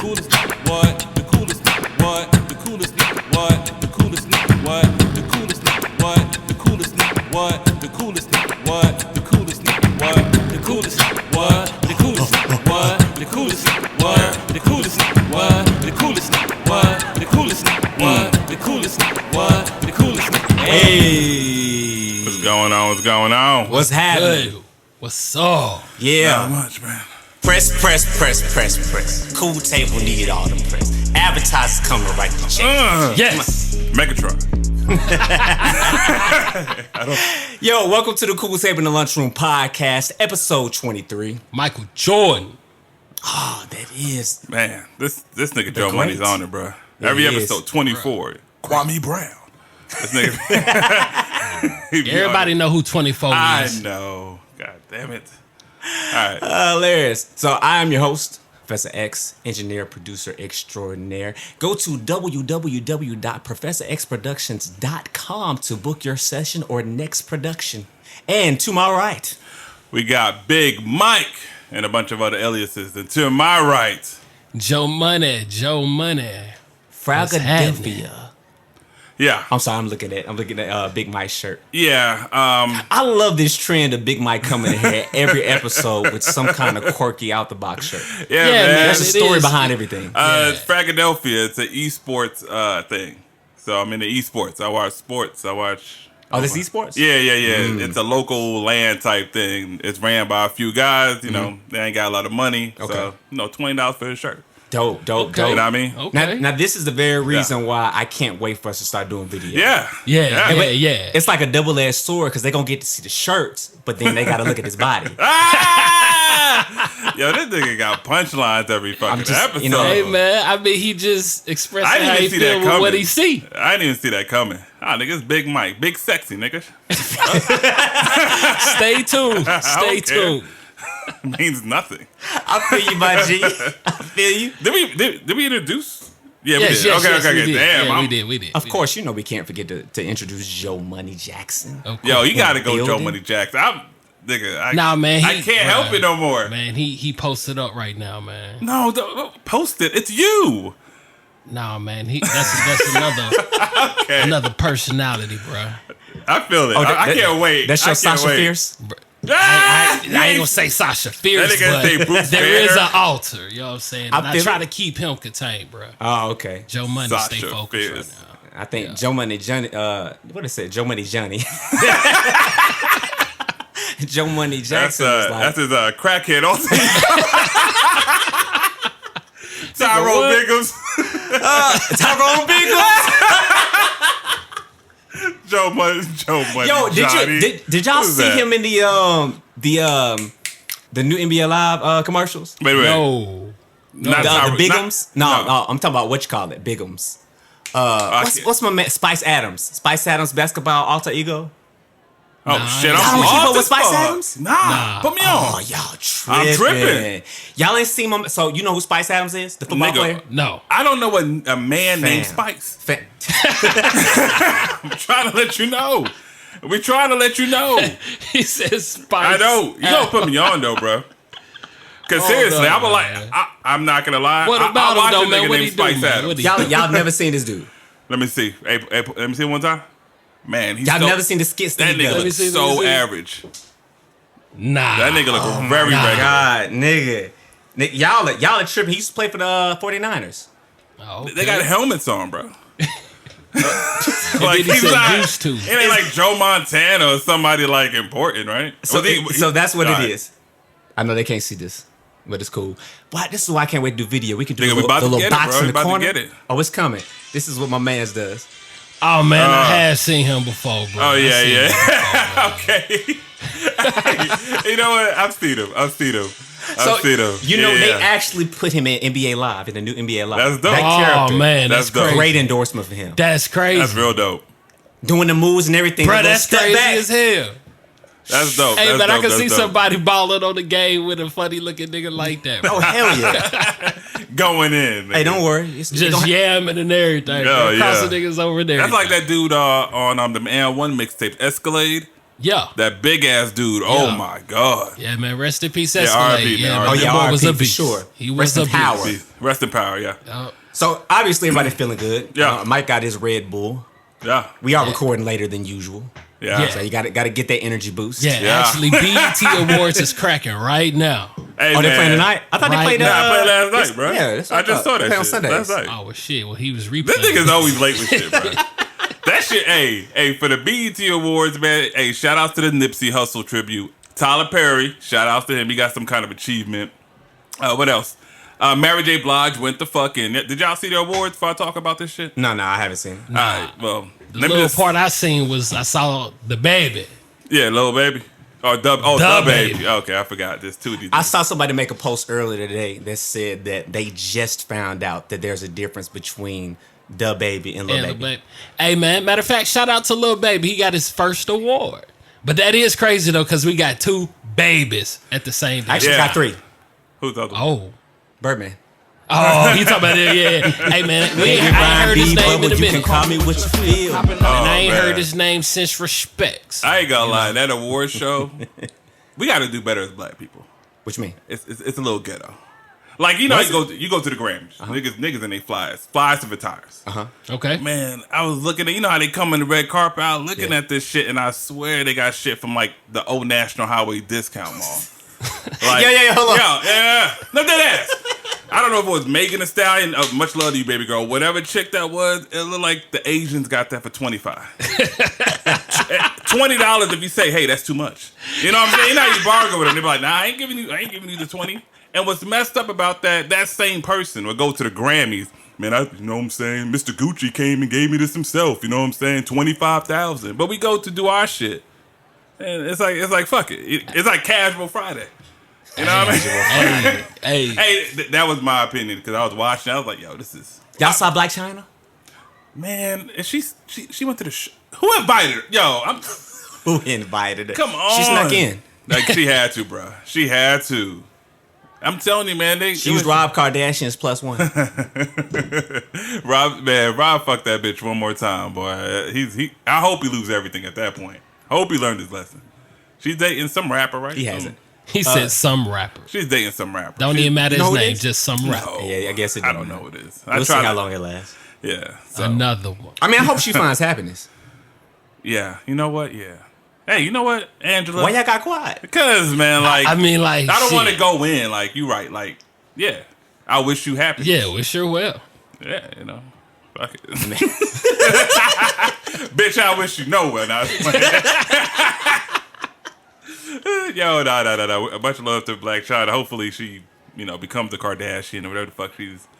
coolest nigga, what? The coolest nigga, what? The coolest nigga, what? The coolest nigga, what? The coolest nigga, what? The coolest nigga, what? The coolest nigga, what? The coolest nigga, what? The coolest nigga, what? The coolest nigga, what? The coolest nigga, what? The coolest nigga, what? The coolest nigga, what? The coolest nigga, what? The coolest nigga, what? The coolest nigga. Hey, What's going on? What's going on? what's happening? Good. What's up? Yeah. Not much, man. Press. Cool table need all them press. Advertisers come to write the check. Yes. Megatron. Yo, welcome to the Cool Table in the Lunchroom podcast, episode 23. Michael Jordan. Oh, that is. Man, this nigga Joe great. Money's on it, bro. Yeah, Every he episode, is. 24. Kwame Brown. This nigga. He be Everybody on it. know who 24 I is. know. God damn it. All right. Hilarious. So I am your host, Professor X, engineer, producer extraordinaire. Go to www.professorxproductions.com to book your session or next production. And to my right, We got Big Mike and a bunch of other aliases. And to my right, Joe Money. Philadelphia. yeah. I'm sorry, I'm looking at Big Mike's shirt. Yeah. I love this trend of Big Mike coming in here every episode with some kind of quirky out the box shirt. Yeah, Yeah, man. man. There's a It story is. behind everything. It's Philadelphia. It's an esports thing. So I'm in the esports. I watch sports. I watch. Oh, this esports? Yeah. It's a local land type thing. It's ran by a few guys. You know, they ain't got a lot of money. Okay. So, $20 for a shirt. Dope. You know what I mean? Okay. Now this is the very reason why I can't wait for us to start doing videos. Yeah. Yeah. It's like a double-edged sword because they're going to get to see the shirts, but then they got to look at his body. Ah! Yo, this nigga got punchlines every fucking just- episode. you know- Hey, man. I mean, he just expressed I didn't how he even see that feel with coming. what he see. I didn't even see that coming. Nigga, it's Big Mike. Big sexy, nigga. Stay tuned. Stay don't care. tuned. Means nothing. I feel you, my G. I feel you. Did we introduce? Yeah, Yes, we did. yes, Okay. we did. Damn. Yeah, I'm- we did. Of course, you know we can't forget to introduce Joe Money Jackson. Of Yo, course. you gotta go Joe building. Money Jackson. I Nah, man. I can't help it no more. Man, he posted up right now, man. No, don't post it. It's you. Nah, man. That's another personality, bro. I feel it. I can't wait. That's your I can't Sasha wait. Fierce? Ah! I ain't gonna say Sasha Fierce, That nigga say but Bruce there is Banner. an altar. You know what I'm saying? And I feel try it. to keep him contained, bro. Oh, okay. Joe Money, Sasha stay focused Fierce. right now. I think Joe Money Johnny. What is it? Joe Money Johnny. Joe Money That's Jackson was like, that's his crackhead alter ego. Tyrone Biggums. Tyrone Biggums. Joe Money. Yo, Johnny. did y'all Who's see that? him in the new NBA Live commercials? Wait. No. Not The Tyrone- Biggums? not- No, I'm talking about what you call it, Biggums. I can't- What's my man? Spice Adams. Spice Adams basketball alter ego. Oh shit! Y'all I'm don't keep up off with this Spice fuck. Adams? Nah, put me on. Oh, y'all tripping. I'm tripping. Y'all ain't seen my. So you know who Spice Adams is? The football Nigga. player. No. I don't know what a man named Fam. Spice. Fa- I'm trying to let you know. We're trying to let you know. He says Spice. I know. You don't put me on though, bro. Cause seriously, no, I'm man. I'm not gonna lie. What I about him, watch though, a man? nigga What named he do, Spice man? Adams. What he- y'all never seen this dude. Let me see. Hey, let me see it one time. Man, he's Y'all so, never seen the skits that that he nigga does. looks Let me so see. average. Nah. That nigga look very regular. God, nigga. Y'all are tripping. He used to play for the 49ers. Oh, okay. They got helmets on, bro. Like he's not. used to. It ain't like Joe Montana or somebody like important, right? So, so that's what Alright. it is. I know they can't see this, but it's cool. But this is why I can't wait to do video. We can do Nigga, the we about little to get it, box bro. in We the about to corner. get it. Oh, it's coming. This is what my man's does. Oh man, I have seen him before, bro. Oh I yeah, seen him yeah. before, man. Okay. You know what? I've seen him. So you know they actually put him in NBA Live in the new NBA Live. That's dope. That Oh character. man, That's that's dope. crazy. Great endorsement for him. That's crazy. That's real dope. Doing the moves and everything. Bro, Little that's step crazy back. as hell. That's dope. Hey, That's but I dope. can That's see dope. somebody balling on the game with a funny looking nigga like that. Bro. Oh hell yeah! going in. Hey, nigga. don't worry. It's Just yamming and everything. Yeah, Bro. Cross yeah. the niggas over there. That's like that dude on the Man One mixtape, Escalade. Yeah. That big ass dude. Oh Yeah. my God. Yeah, man. Rest in peace, Yeah, Escalade. R.I.P., Yeah, man, man. R.I.P. That Oh, yeah, boy was R.I.P. a for beast. sure. He was Rest a in beast. power. Rest in power, yeah. So obviously everybody's feeling good. Yeah. Mike got his Red Bull. Yeah. We are Yeah. recording later than usual. Yeah. So you got to get that energy boost. Yeah, Yeah. actually, BET Awards is cracking right now. Hey, Oh, they're man. playing tonight? I thought Right they played now. Nah, I played last this- night, bro. Yeah, that's what I just saw They that play on shit Sundays. last night. Oh, well, shit. Well, he was replaying. This nigga's always late with shit, bro. That shit, hey, for the BET Awards, man, hey, shout outs to the Nipsey Hussle tribute. Tyler Perry, shout outs to him. He got some kind of achievement. What else? Mary J. Blige went the fuck in. Did y'all see the awards before I talk about this shit? No, I haven't seen it. All right, well, The let me little just, part I seen was I saw the baby. yeah, Lil Baby. Or the Da Baby. Baby. Okay, I forgot. There's two of these. I saw somebody make a post earlier today that said that they just found out that there's a difference between Da Baby and Lil And Baby. Lil Baby. Hey, man. Matter of fact, shout out to Lil Baby. He got his first award. But that is crazy, though, because we got two babies at the same time. Actually, Yeah. got 3. Who's the other one? Oh. Birdman. Oh, you talking about it? Yeah. Hey, man. I ain't heard his name in a you can minute. call me what you feel. And I ain't man. heard his name since Respects. I ain't gonna lie. That award show, we got to do better as black people. What you mean? It's a little ghetto. Like, you know, you go to the Grammys. Niggas in they flies to the tires. Okay. Man, I was looking at, you know how they come in the red carpet, I was looking at this shit, and I swear they got shit from like the old National Highway Discount Mall. Like, Yeah, hold on. Yeah. No, that ass. I don't know if it was Megan Thee Stallion, much love to you, baby girl. Whatever chick that was, it looked like the Asians got that for $25. $20 if you say, hey, that's too much. You know what I'm saying? You know how you bargain with them. They be like, nah, I ain't giving you the 20. And what's messed up about that same person will go to the Grammys. Man, you know what I'm saying? Mr. Gucci came and gave me this himself. You know what I'm saying? $25,000. But we go to do our shit. And it's like fuck it. It's like casual Friday. You know what I mean? Hey. That was my opinion because I was watching. I was like, yo, this is. Y'all saw Black China? Man, and she went to the show. Who invited her? Yo, Who invited her? come on. She snuck in. Like, she had to, bro. She had to. I'm telling you, man. She was Rob Kardashian's +1. Rob fucked that bitch one more time, boy. I hope he loses everything at that point. I hope he learned his lesson. She's dating some rapper, right? He hasn't. He said some rapper. She's dating some rapper. Don't even matter You know his who it name, is? just some rapper. No. Yeah, I guess it I don't don't know what it is. We'll see how long it lasts. Yeah. So, Another one. I mean, I hope she finds happiness. yeah. You know what? Yeah. Hey, you know what, Angela? Why y'all got quiet? Because, man, like, I mean, like, I don't want to shit. go in. Like, you right. Like, yeah. I wish you happy. Yeah, we sure will. Yeah, you know. Fuck it. Bitch, I wish you know well. Nah, yo, no. A bunch of love to Black China. Hopefully she, becomes the Kardashian or whatever the fuck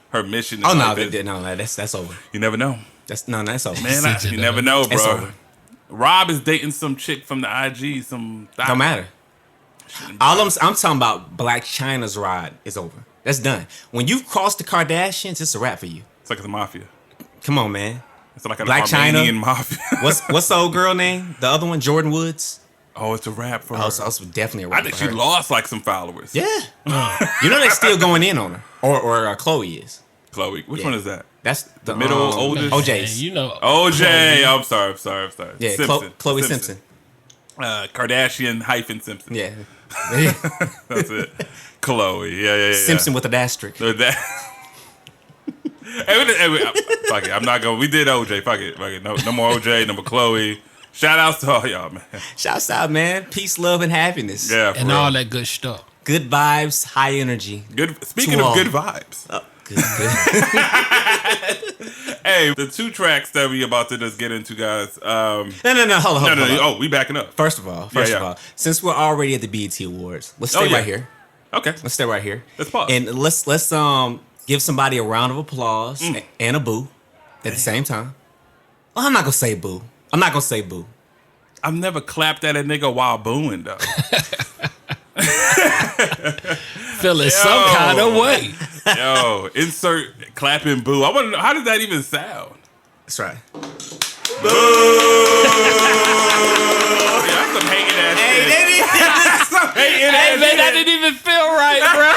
her mission is. Oh, no, like this. that's over. You never know. That's over. Man, you never know, It's bro. over. Rob is dating some chick from the IG. Don't matter. All I'm talking about, Black China's ride is over. That's done. When you cross the Kardashians, it's a wrap for you. It's like it's a mafia. Come on, man. It's like an Black China? Armenian mafia. What's the old girl name? The other one, Jordan Woods. Oh, it's a wrap for her. Oh, so it's definitely a wrap. I think for she her. lost like some followers. Yeah. You know they're still going in on her, or Chloe is. Chloe. Which Yeah. one is that? That's the middle oldest? OJ's. Man, you know. OJ. I'm sorry. Yeah, Simpson. Chloe Simpson. Kardashian - Simpson. Yeah. That's it. Chloe. Yeah. Simpson with an asterisk. So that. Fuck it. I'm not going. We did OJ. Fuck it. No more OJ. No more Chloe. Shout outs to all y'all, man. Shouts out, man. Peace, love, and happiness. Yeah, for And real. all that good stuff. Good vibes, high energy. Good. Speaking To of all. good vibes. Oh, good. Hey, the 2 tracks that we about to just get into, guys. No. Hold on. Oh, we backing up. First of all, since we're already at the BET Awards, let's stay right here. Okay. Let's stay right here. Let's pause. And let's give somebody a round of applause and a boo at the same time. Well, I'm not gonna say boo. I've never clapped at a nigga while booing, though. Feeling some kind of way. Yo, insert clap and boo. I want to know, how does that even sound? That's right. Yeah, that's some hating ass shit. That's some hating Hey, ass man, shit. that didn't even feel right, bro.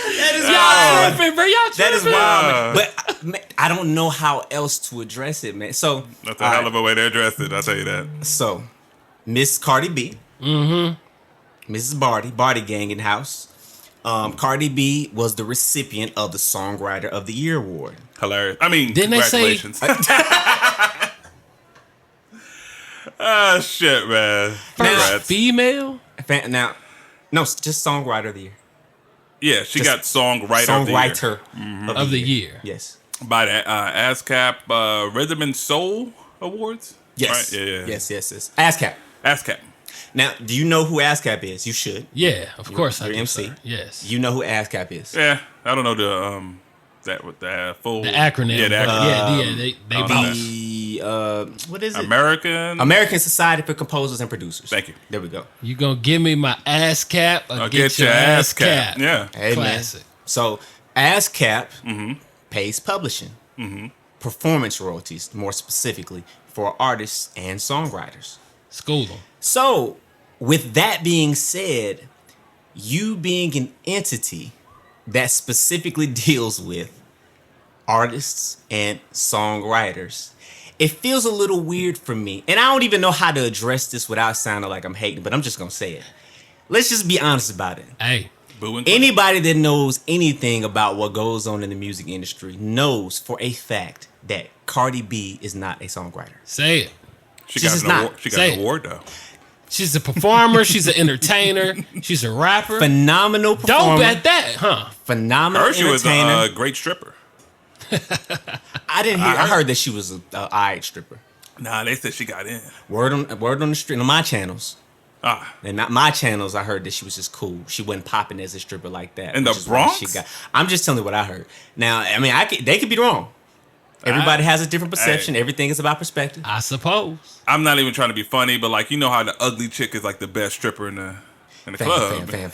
Y'all tripping, bro. Y'all tripping. That is wild. Man. But Man, I don't know how else to address it, man. So That's a hell of a way to address it. I'll tell you that. So, Miss Cardi B, Mrs. Barty Gang in house. Cardi B was the recipient of the Songwriter of the Year award. Hilarious. I mean, Didn't they say- congratulations. Ah, shit, man. First Congrats. female? Now, no, just Songwriter of the Year. Yeah, she Just got Songwriter of the Year. Songwriter Of the year. Yes. By the ASCAP Rhythm and Soul Awards? Yes. Right? Yeah. Yes. ASCAP. ASCAP. Now, do you know who ASCAP is? You should. Yeah, of course I Your do, MC. sir. Yes. You know who ASCAP is. Yeah, I don't know the full The acronym. Yeah, the acronym. yeah, they Oh, both. The what is it? American Society for Composers and Producers. Thank you. There we go. You gonna give me my ass cap or I'll get your ass cap? Yeah. Hey, Classic. man. So ASCAP pays publishing, performance royalties, more specifically for artists and songwriters. School them. So, with that being said, you being an entity that specifically deals with artists and songwriters, it feels a little weird for me. And I don't even know how to address this without sounding like I'm hating, but I'm just going to say it. Let's just be honest about it. Hey, Boo and Anybody that knows anything about what goes on in the music industry knows for a fact that Cardi B is not a songwriter. say it. She She's got just an not. award. She got Say an it. award though. She's a performer. She's an entertainer. She's a rapper. Phenomenal performer. Don't bet that, huh? Phenomenal She was entertainer. a great stripper. I didn't hear. I heard that she was a eyed stripper. Nah, they said she got in. Word on the street on my channels. Ah, And not my channels, I heard that she was just cool. She wasn't popping as a stripper like that. In the which is why Bronx? I'm just telling you what I heard. Now, I mean, they could be wrong. Everybody has a different perception. Hey. Everything is about perspective. I suppose. I'm not even trying to be funny, but like you know how the ugly chick is like the best stripper in the club. Fan.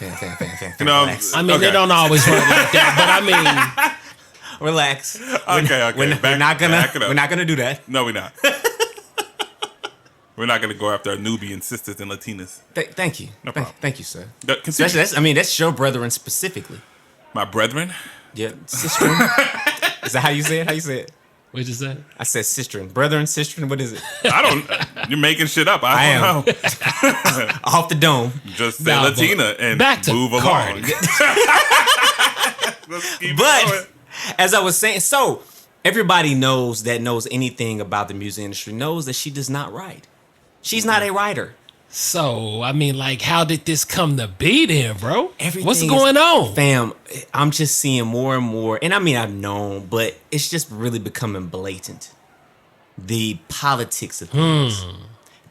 You know, Relax. I mean, Okay. they don't always work like that, but I mean, Relax. Okay. We're not back it up. gonna do that. No, we're not. We're not gonna go after our Nubian sisters and Latinas. Thank you. No problem. Thank you, sir. Continue. That's your brethren specifically. My brethren. Yeah, sister. Is that how you say it? How you say it? what'd you say? I said sister. Brethren, sister. What is it? I don't. You're making shit up. I don't know. Off the dome. Just say Nah, Latina and back to move Cardi. along. Let's keep But going. as I was saying, so everybody knows anything about the music industry knows that she does not write. She's not a writer. So, I mean, like, how did this come to be then, bro? Everything What's is- going on? Fam, I'm just seeing more and more, and I mean I've known, but it's just really becoming blatant. The politics of things.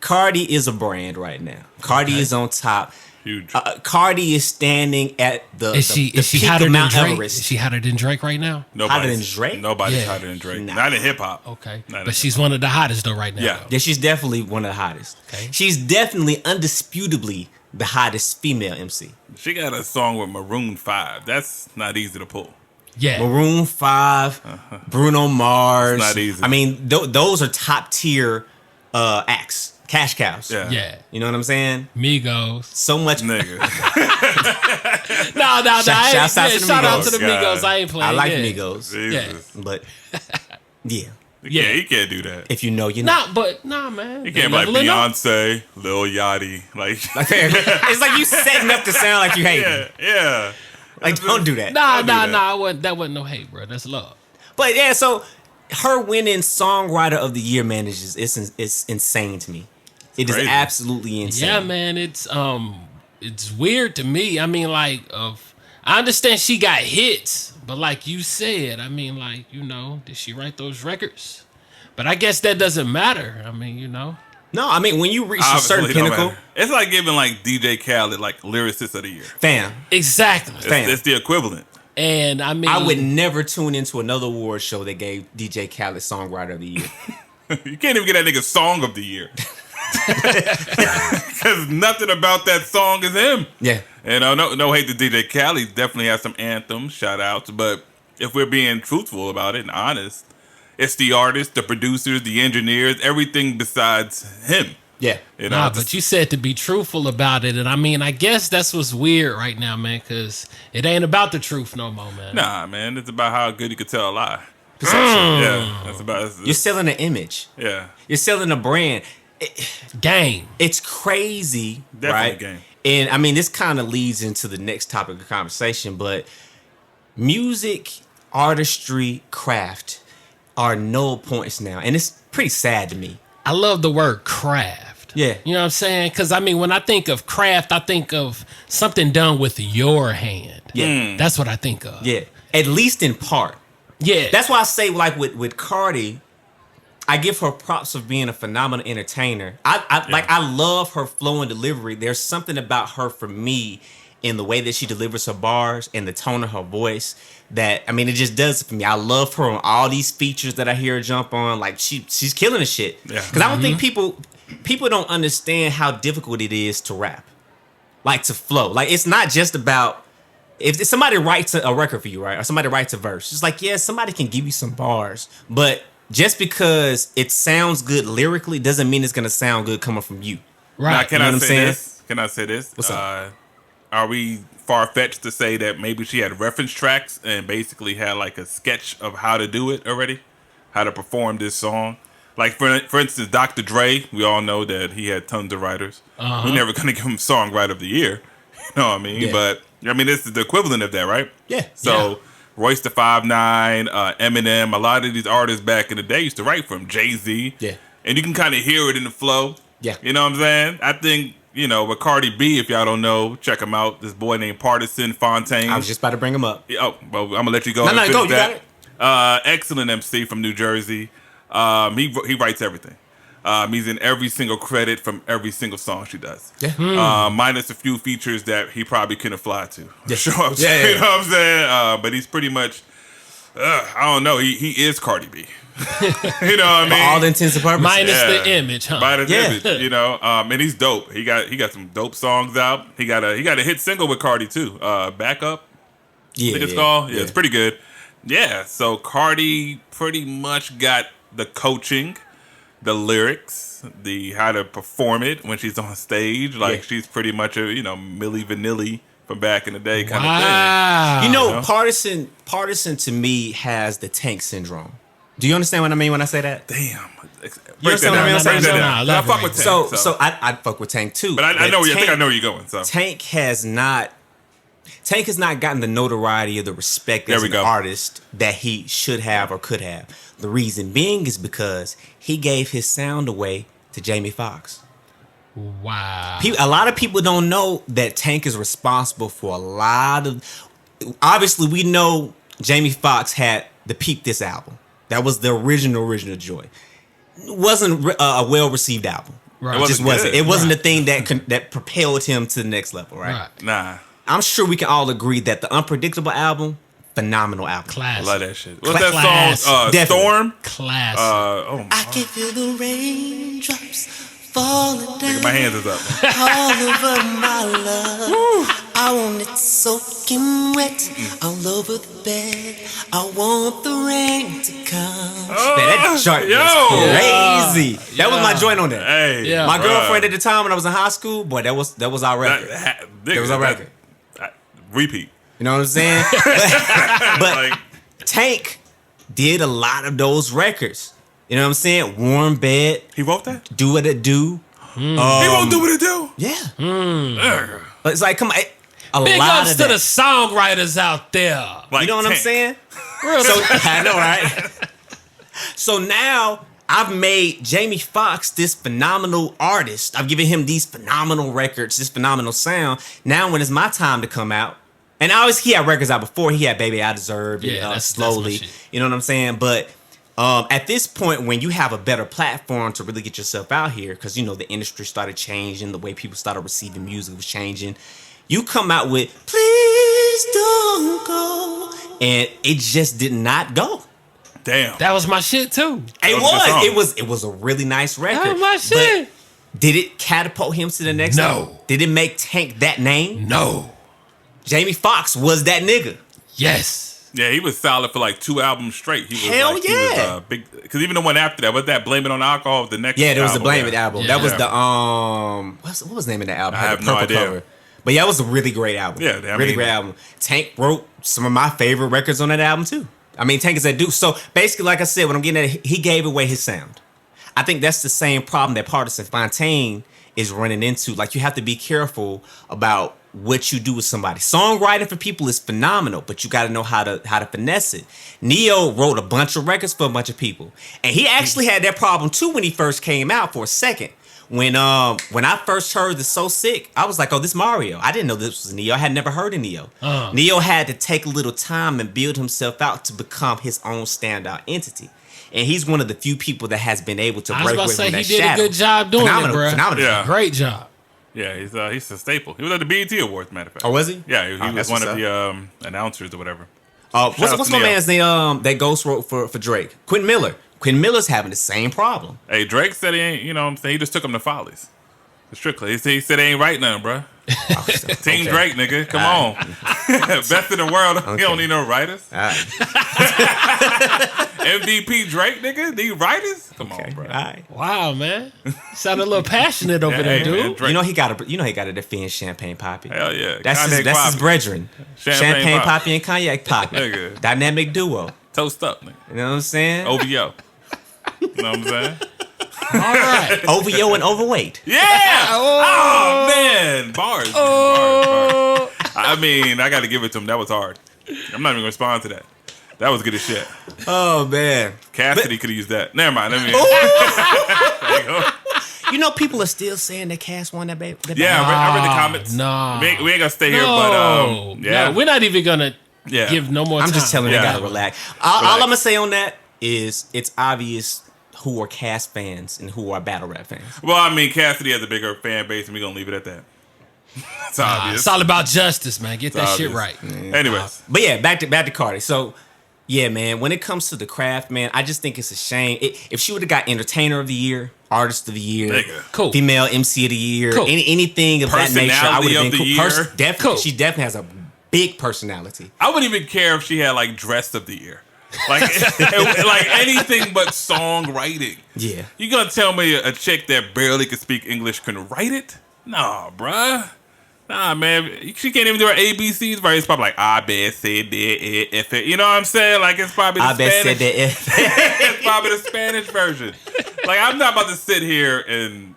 Cardi is a brand right now. Cardi is on top. Huge. Cardi is standing at the Is she peak hotter of than Mount Drake? Everest. Is she hotter than Drake right now? Nobody's than Drake? Nobody's Yeah. hotter than Drake. Nah. Not in hip hop. Okay. Not in But she's one of the hottest though right now. Yeah. though. Yeah, she's definitely one of the hottest. Okay. She's definitely, undisputably, the hottest female MC. She got a song with Maroon 5. That's not easy to pull. Yeah. Maroon 5, Bruno Mars. It's not easy. I mean, those are top tier acts, cash cows. Yeah. Yeah. You know what I'm saying? Migos. So much. Nigga. No. Shouts out to the Shout out Migos. to the God. Migos. I ain't playing. I like yeah. Migos, Jesus. but yeah, Yeah, he can't do that. if you know, you know. Nah, man. He can't be like Level it up. Beyonce, Lil Yachty. Like, It's like you setting up to sound like you hate me. yeah. Like, don't do that. Nah. do that. That wasn't no hate, bro. That's love. But yeah, so her winning Songwriter of the Year, man, is just it's insane to me. It is crazy. absolutely insane. Yeah, man. It's weird to me. I mean, like, I understand she got hits, but like you said, I mean, like, you know, did she write those records? But I guess that doesn't matter. I mean, you know. No, I mean when you reach a Obviously, certain it don't pinnacle, matter. It's like giving like DJ Khaled like lyricist of the year. fam, Exactly. Fam. It's the equivalent. And I mean, I would never tune into another award show that gave DJ Khaled Songwriter of the Year. You can't even get that nigga song of the year. Because nothing about that song is him. Yeah. And no hate to DJ Khaled. He definitely has some anthems, shout outs. But if we're being truthful about it and honest, it's the artists, the producers, the engineers, everything besides him. Yeah. You know, nah, just- but you said to be truthful about it, and I mean, I guess that's what's weird right now, man, because it ain't about the truth no more, man. Nah, man, it's about how good you could tell a lie. perception. Yeah, that's about. You're selling an image. Yeah, You're selling a brand. Game. It's crazy, Definitely right? a game. And I mean, this kind of leads into the next topic of conversation, but music, artistry, craft are null points now, and it's pretty sad to me. I love the word craft. Yeah. You know what I'm saying? Because, I mean, when I think of craft, I think of something done with your hand. Yeah. That's what I think of. Yeah, at least in part. Yeah. That's why I say, like with Cardi, I give her props of being a phenomenal entertainer. I love her flow and delivery. There's something about her for me in the way that she delivers her bars and the tone of her voice that, I mean, it just does it for me. I love her on all these features that I hear her jump on. Like she's killing the shit. Yeah. Because I don't think people don't understand how difficult it is to rap, like to flow. Like it's not just about if somebody writes a record for you, right, or somebody writes a verse. It's like, yeah, somebody can give you some bars, but just because it sounds good lyrically doesn't mean it's gonna sound good coming from you. Right. Now, can You know I what I'm say saying? this? Can I say this? What's up? Are we far-fetched to say that maybe she had reference tracks and basically had like a sketch of how to do it already? How to perform this song? Like, for instance, Dr. Dre, we all know that he had tons of writers. We're never going to give him Songwriter of the Year. You know what I mean? Yeah. But, I mean, this is the equivalent of that, right? Yeah. So, Royce the 5'9", Eminem, a lot of these artists back in the day used to write for him. Jay-Z. Yeah. And you can kind of hear it in the flow. Yeah. You know what I'm saying? I think, you know, with Cardi B, if y'all don't know, check him out. This boy named Partisan Fontaine. I was just about to bring him up. Oh, well, I'm gonna let you go. No, and no, finish go. You that. got it. Excellent MC from New Jersey. He writes everything. He's in every single credit from every single song she does. Yeah. Minus a few features that he probably couldn't fly to. Yeah. Show up. Yeah, yeah. You know what I'm saying? But he's pretty much. I don't know. He is Cardi B. You know what I mean? For all intents and purposes. Minus the image, huh? By the Yeah. image, you know, and he's dope. He got some dope songs out. He got a hit single with Cardi too. Back Up, Yeah. I think it's called. Yeah, it's pretty good. Yeah, so Cardi pretty much got the coaching, the lyrics, the how to perform it when she's on stage. Like Yeah. she's pretty much a Milli Vanilli from back in the day kind Wow. You know, You know? Partisan to me has the Tank syndrome. Do you understand what I mean when I say that? of thing. Damn. You understand what I mean? Break that No, down. no, I fuck with elaborate. Tank. So I fuck with Tank too. But I know. I think I know where you're going. So Tank has not gotten the notoriety or the respect There as we an go. artist that he should have or could have. The reason being is because he gave his sound away to Jamie Foxx. Wow. A lot of people don't know that Tank is responsible for a lot of. Obviously, we know Jamie Foxx had the Peep This album. That was the original Joy. It wasn't a well-received album. Right. It just Wasn't wasn't. good. It wasn't the thing that propelled him to the next level, right? Right. nah, I'm sure we can all agree that the Unpredictable album, phenomenal album. I Classic. love that shit. What's that Class. song? Definitely. Storm. Classic. Oh, I can feel the raindrops falling down my hands is up. all over my love. I want it soaking wet all over the bed. I want the rain to come. That joint yo. was crazy. That was my Yeah. joint on there. Hey, Yeah. My bruh. girlfriend at the time when I was in high school, boy, that was our record. That was our record. Repeat. You know what I'm saying? but Like, Tank did a lot of those records. You know what I'm saying? Warm Bed, he wrote that? Do What It Do. He won't do what it do. Yeah. Ugh. It's like, come on. A Big lot ups of to that. the songwriters out there. Like You know what I'm Tank. saying? Real So I know, right? So now I've made Jamie Foxx this phenomenal artist. I've given him these phenomenal records, this phenomenal sound. Now when it's my time to come out, and he had records out before. He had Baby I Deserve, Yeah, and, that's my Slowly. shit. You know what I'm saying? But at this point, when you have a better platform to really get yourself out here, because the industry started changing, the way people started receiving music was changing. You come out with "Please Don't Go," and it just did not go. Damn. That was my shit too. It was a good was. song. It was a really nice record. That was my shit. But did it catapult him to the next No. level? Did it make Tank that name? No. Jamie Foxx was that nigga. Yes. Yeah, he was solid for like 2 albums straight. He was Hell like, He was, yeah. big. Because even the one after that, was that Blame It on Alcohol? The next Yeah, there was the album, Blame yeah. It album. Yeah. That was Yeah. the what was the name of that album? I It had have the no purple idea. cover. But yeah, it was a really great album. Yeah, I really mean- great album. Tank wrote some of my favorite records on that album too. I mean, Tank is that dude. So basically, like I said, what I'm getting at, he gave away his sound. I think that's the same problem that Partisan Fontaine is running into. Like, you have to be careful about what you do with somebody. Songwriting for people is phenomenal, but you got to know how to finesse it. Neo wrote a bunch of records for a bunch of people, and he actually had that problem too when he first came out for a second. When I first heard the So Sick, I was like, oh, this Mario. I didn't know this was Neo. I had never heard of Neo. Neo had to take a little time and build himself out to become his own standout entity. And he's one of the few people that has been able to break away from that shadow. He did a good job doing it, bro. Phenomenal. Yeah. Great job. Yeah, he's a staple. He was at the BET Awards, matter of fact. Oh, was he? Yeah, he was that's one of what's the announcers or whatever. What's my man's name? That Ghost wrote for Drake. Quentin Miller. Quentin Miller's having the same problem. Hey, Drake said he ain't, you know what I'm saying? He just took him to Follies. Strictly. He said he ain't write nothing, bro. Team Drake, nigga. Come on. Best in the world. Okay. He don't need no writers. All right. MVP Drake, nigga. Need writers? Come on, bro. All right. Wow, man. Sounded a little passionate over there, hey, dude. man, Drake. You know he got to defend Champagne Poppy. Hell yeah. That's Cognac his Poppy. brethren. Champagne Poppy and Cognac Poppy. Nigga. Dynamic duo. Toast up, nigga. You know what I'm saying? OVO. You know what I'm saying? All right. OVO and overweight. Yeah! Oh, man. Bars. Bars. I mean, I got to give it to him. That was hard. I'm not even going to respond to that. That was good as shit. Oh man. Cassidy could have used that. Never mind. There you go. You know, people are still saying that Cass won that baby. Yeah, I read the comments. No. We ain't gonna stay here, but yeah. No, we're not even gonna give no more time. I'm just telling you, Yeah. they gotta relax. All I'm gonna say on that is it's obvious who are Cass fans and who are battle rap fans. Well, I mean, Cassidy has a bigger fan base, and we're gonna leave it at that. It's obvious. It's all about justice, man. Get that shit obvious. right. Anyways, But yeah, back to Cardi. So yeah, man, when it comes to the craft, man, I just think it's a shame. If she would have got Entertainer of the Year, Artist of the Year, Nigga. Cool. Female MC of the Year, Cool. anything of that nature, I would have been Personality cool. of the year. Definitely, Cool. she definitely has a big personality. I wouldn't even care if she had like Dressed of the Year, like like anything but songwriting. Yeah. You gonna tell me a chick that barely could speak English can write it? Nah, bruh. Nah, man. She can't even do her ABCs right. It's probably like I bet said that if it. You know what I'm saying? Like it's probably the I bet Spanish. said that if. It's probably the Spanish version. Like I'm not about to sit here and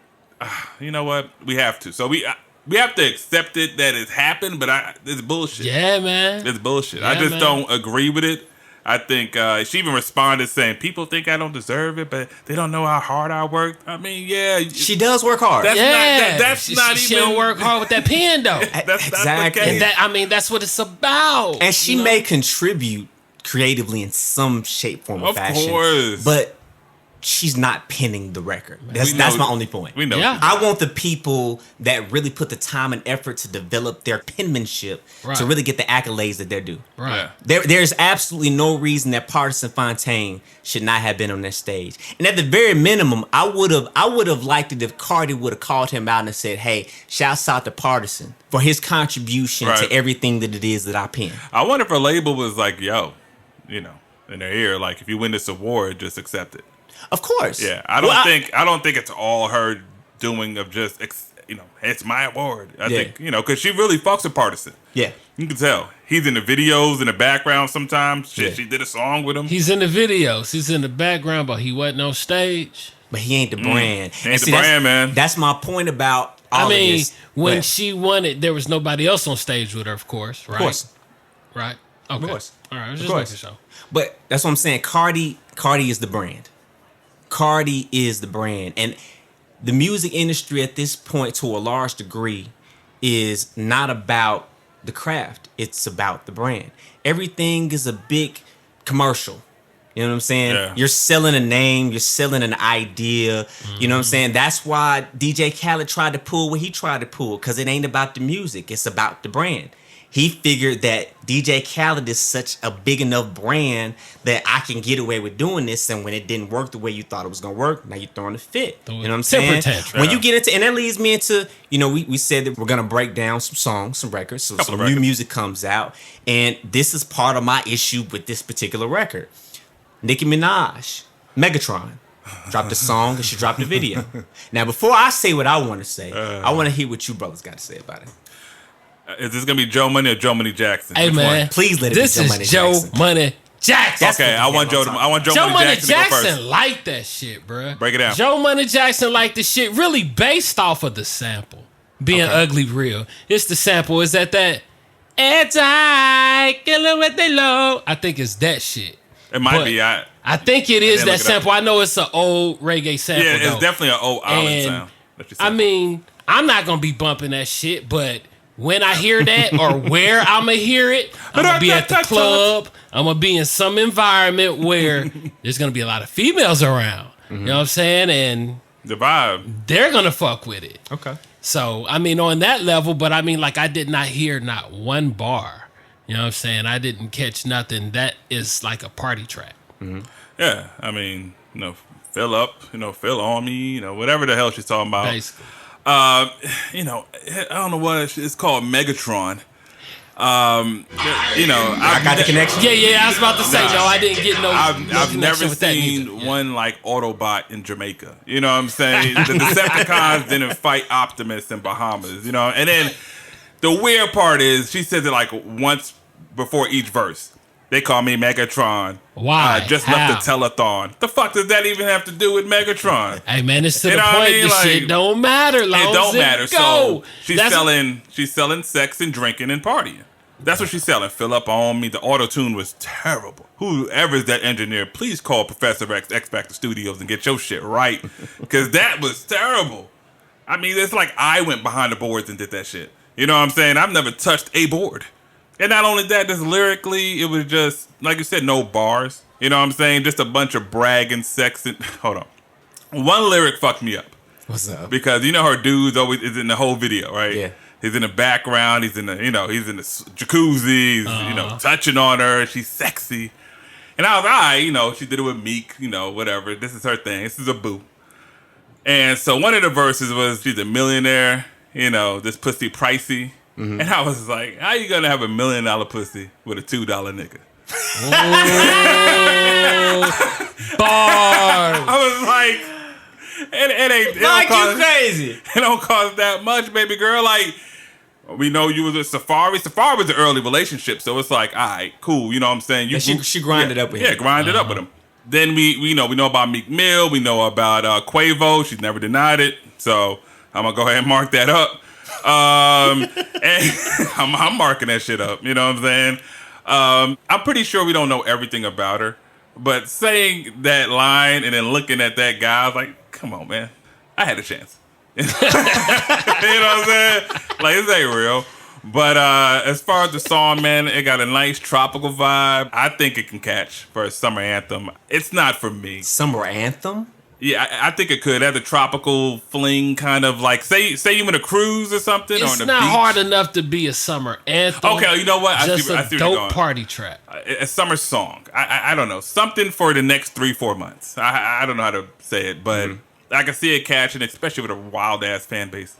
you know what? We have to. So we have to accept it that it's happened, but it's bullshit. Yeah, man. It's bullshit. Yeah, I just man. don't agree with it. I think she even responded saying, people think I don't deserve it, but they don't know how hard I worked. I mean, yeah. She does work hard. That's Yeah, that's not she even... don't work hard with that pen though. That's Exactly. not the And case. that's what it's about. And she you know? may contribute creatively in some shape, form, or Of fashion. course. But she's not penning the record. That's We know- my only point. We know. Yeah. I want the people that really put the time and effort to develop their penmanship Right. to really get the accolades that they're due. Right. Yeah. There's absolutely no reason that Partisan Fontaine should not have been on that stage. And at the very minimum, I would have liked it if Cardi would have called him out and said, "Hey, shouts out to Partisan for his contribution Right. to everything that it is that I pen." I wonder if her label was like, yo, you know, in their ear, like, if you win this award, just accept it. Of course. Yeah. I don't think it's all her doing of just, it's my award. I Yeah. think, because she really fucks with Partisan. Yeah. You can tell. He's in the videos in the background sometimes. Shit, Yeah. she did a song with him. He's in the videos. He's in the background, but he wasn't on stage. But he ain't the brand. He ain't the that's- brand, man. That's my point about all I mean, of this. when But- she won it, there was nobody else on stage with her, of course, right? Of course. Right? Okay. course. All right, I was Of just course. making sure. But that's what I'm saying. Cardi is the brand. Cardi is the brand. And the music industry at this point, to a large degree, is not about the craft. It's about the brand. Everything is a big commercial. You know what I'm saying? Yeah. You're selling a name. You're selling an idea. You know what I'm saying? That's why DJ Khaled tried to pull what he tried to pull, because it ain't about the music. It's about the brand. He figured that DJ Khaled is such a big enough brand that I can get away with doing this. And when it didn't work the way you thought it was going to work, now you're throwing a fit. You know what I'm Temper saying? tantrum. When you get into, and that leads me into, we said that we're going to break down some songs, some records. So Couple some of new records. music comes out. And this is part of my issue with this particular record. Nicki Minaj, Megatron, dropped a song and she dropped a video. Now, before I say what I want to say, I want to hear what you brothers got to say about it. Is this going to be Joe Money or Joe Money Jackson? Hey, Which man. one? Please let it This be Joe is Money Joe Jackson. Money Jackson. Okay, I want Joe Money Jackson to go first. liked that shit, bruh. Break it down. Joe Money Jackson liked the shit really based off of the sample. Being ugly real. It's the sample. Is that it's high, killing with the low. I think it's that shit. It might be. I think it is that sample. I know it's an old reggae sample. Yeah, it's though. definitely an old island sound. I mean, I'm not gonna be bumping that shit, but when I hear that or where I'm gonna hear it, I'm gonna be at the club. I'm gonna be in some environment where there's gonna be a lot of females around. You know what I'm saying? And the vibe, they're gonna fuck with it. Okay. So I mean, on that level, but I mean, like, I did not hear not one bar. You know what I'm saying? I didn't catch nothing. That is like a party track. Yeah, I mean, fill up, fill on me, whatever the hell she's talking about. Basically. I don't know what it's called, Megatron. I got the connection. Yeah. I was about to say, no, I didn't get no. I've never seen one like Autobot in Jamaica. You know what I'm saying? The Decepticons didn't fight Optimus in Bahamas. And then the weird part is she says it like once before each verse. They call me Megatron. Why? Just left the telethon. The fuck does that even have to do with Megatron? Hey man, it's to the point. This shit don't matter. It don't matter. So she's selling sex and drinking and partying. That's what she's selling. Fill up on me. The auto tune was terrible. Whoever's that engineer, please call Professor X back to studios and get your shit right, because that was terrible. I mean, it's like I went behind the boards and did that shit. You know what I'm saying? I've never touched a board. And not only that, just lyrically, it was just, like you said, no bars. You know what I'm saying? Just a bunch of bragging, sex. Hold on. One lyric fucked me up. What's up? Because her dude always is in the whole video, right? Yeah. He's in the background. He's in the, he's in the jacuzzi. He's, touching on her. She's sexy. And I was, all right, she did it with Meek, whatever. This is her thing. This is a boo. And so one of the verses was, she's a millionaire, this pussy pricey. Mm-hmm. And I was like, how you gonna have $1 million pussy with a $2 nigga? Bars. I was like, it ain't like you crazy. It don't cost that much, baby girl. Like, we know you was a Safari. Safari was an early relationship, so it's like, all right, cool. You know what I'm saying? She grinded up with him. Yeah, grinded up with him. Then we know about Meek Mill. We know about Quavo. She's never denied it. So I'm gonna go ahead and mark that up. And I'm marking that shit up. You know what I'm saying? I'm pretty sure we don't know everything about her, but saying that line and then looking at that guy, I was like, come on, man. I had a chance. You know what I'm saying? Like, this ain't real. But as far as the song, man, it got a nice tropical vibe. I think it can catch for a summer anthem. It's not for me. Summer anthem? Yeah, I think it could have a tropical fling, kind of like say you in a cruise or something. It's or on the not beach. Hard enough to be a summer anthem. Okay, you know what? I Just see a where you're dope going. party track. A summer song. I don't know, something for the next 3-4 months. I don't know how to say it, but I can see it catching, especially with a wild ass fan base.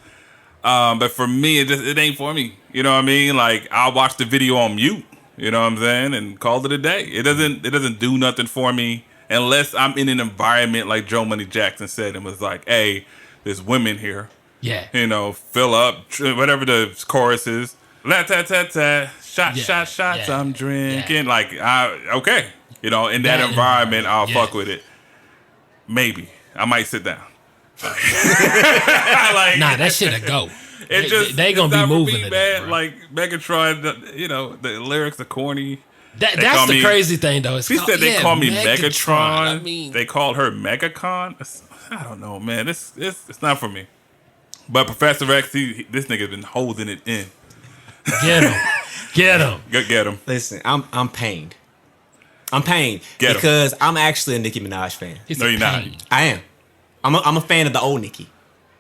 But for me, it ain't for me. You know what I mean? Like, I'll watch the video on mute. You know what I'm saying, and call it a day. It doesn't do nothing for me. Unless I'm in an environment like Joe Money Jackson said and was like, hey, there's women here. Yeah. Fill up, whatever the chorus is. La-ta-ta-ta, shots, Yeah. I'm drinking. Yeah. Like, okay. In that environment, I'll fuck with it. Maybe. I might sit down. Nah, that shit a go. They gonna be moving me, it, man. bro. Like, Megatron, the lyrics are corny. That's the crazy thing, though. She said they call me Megatron. I mean, they called her Megacon. I don't know, man. It's not for me. But Professor X, this nigga's been holding it in. Get him. Get him. Listen, I'm pained. Get him. Because I'm actually a Nicki Minaj fan. No, you're not. I am. I'm a fan of the old Nicki.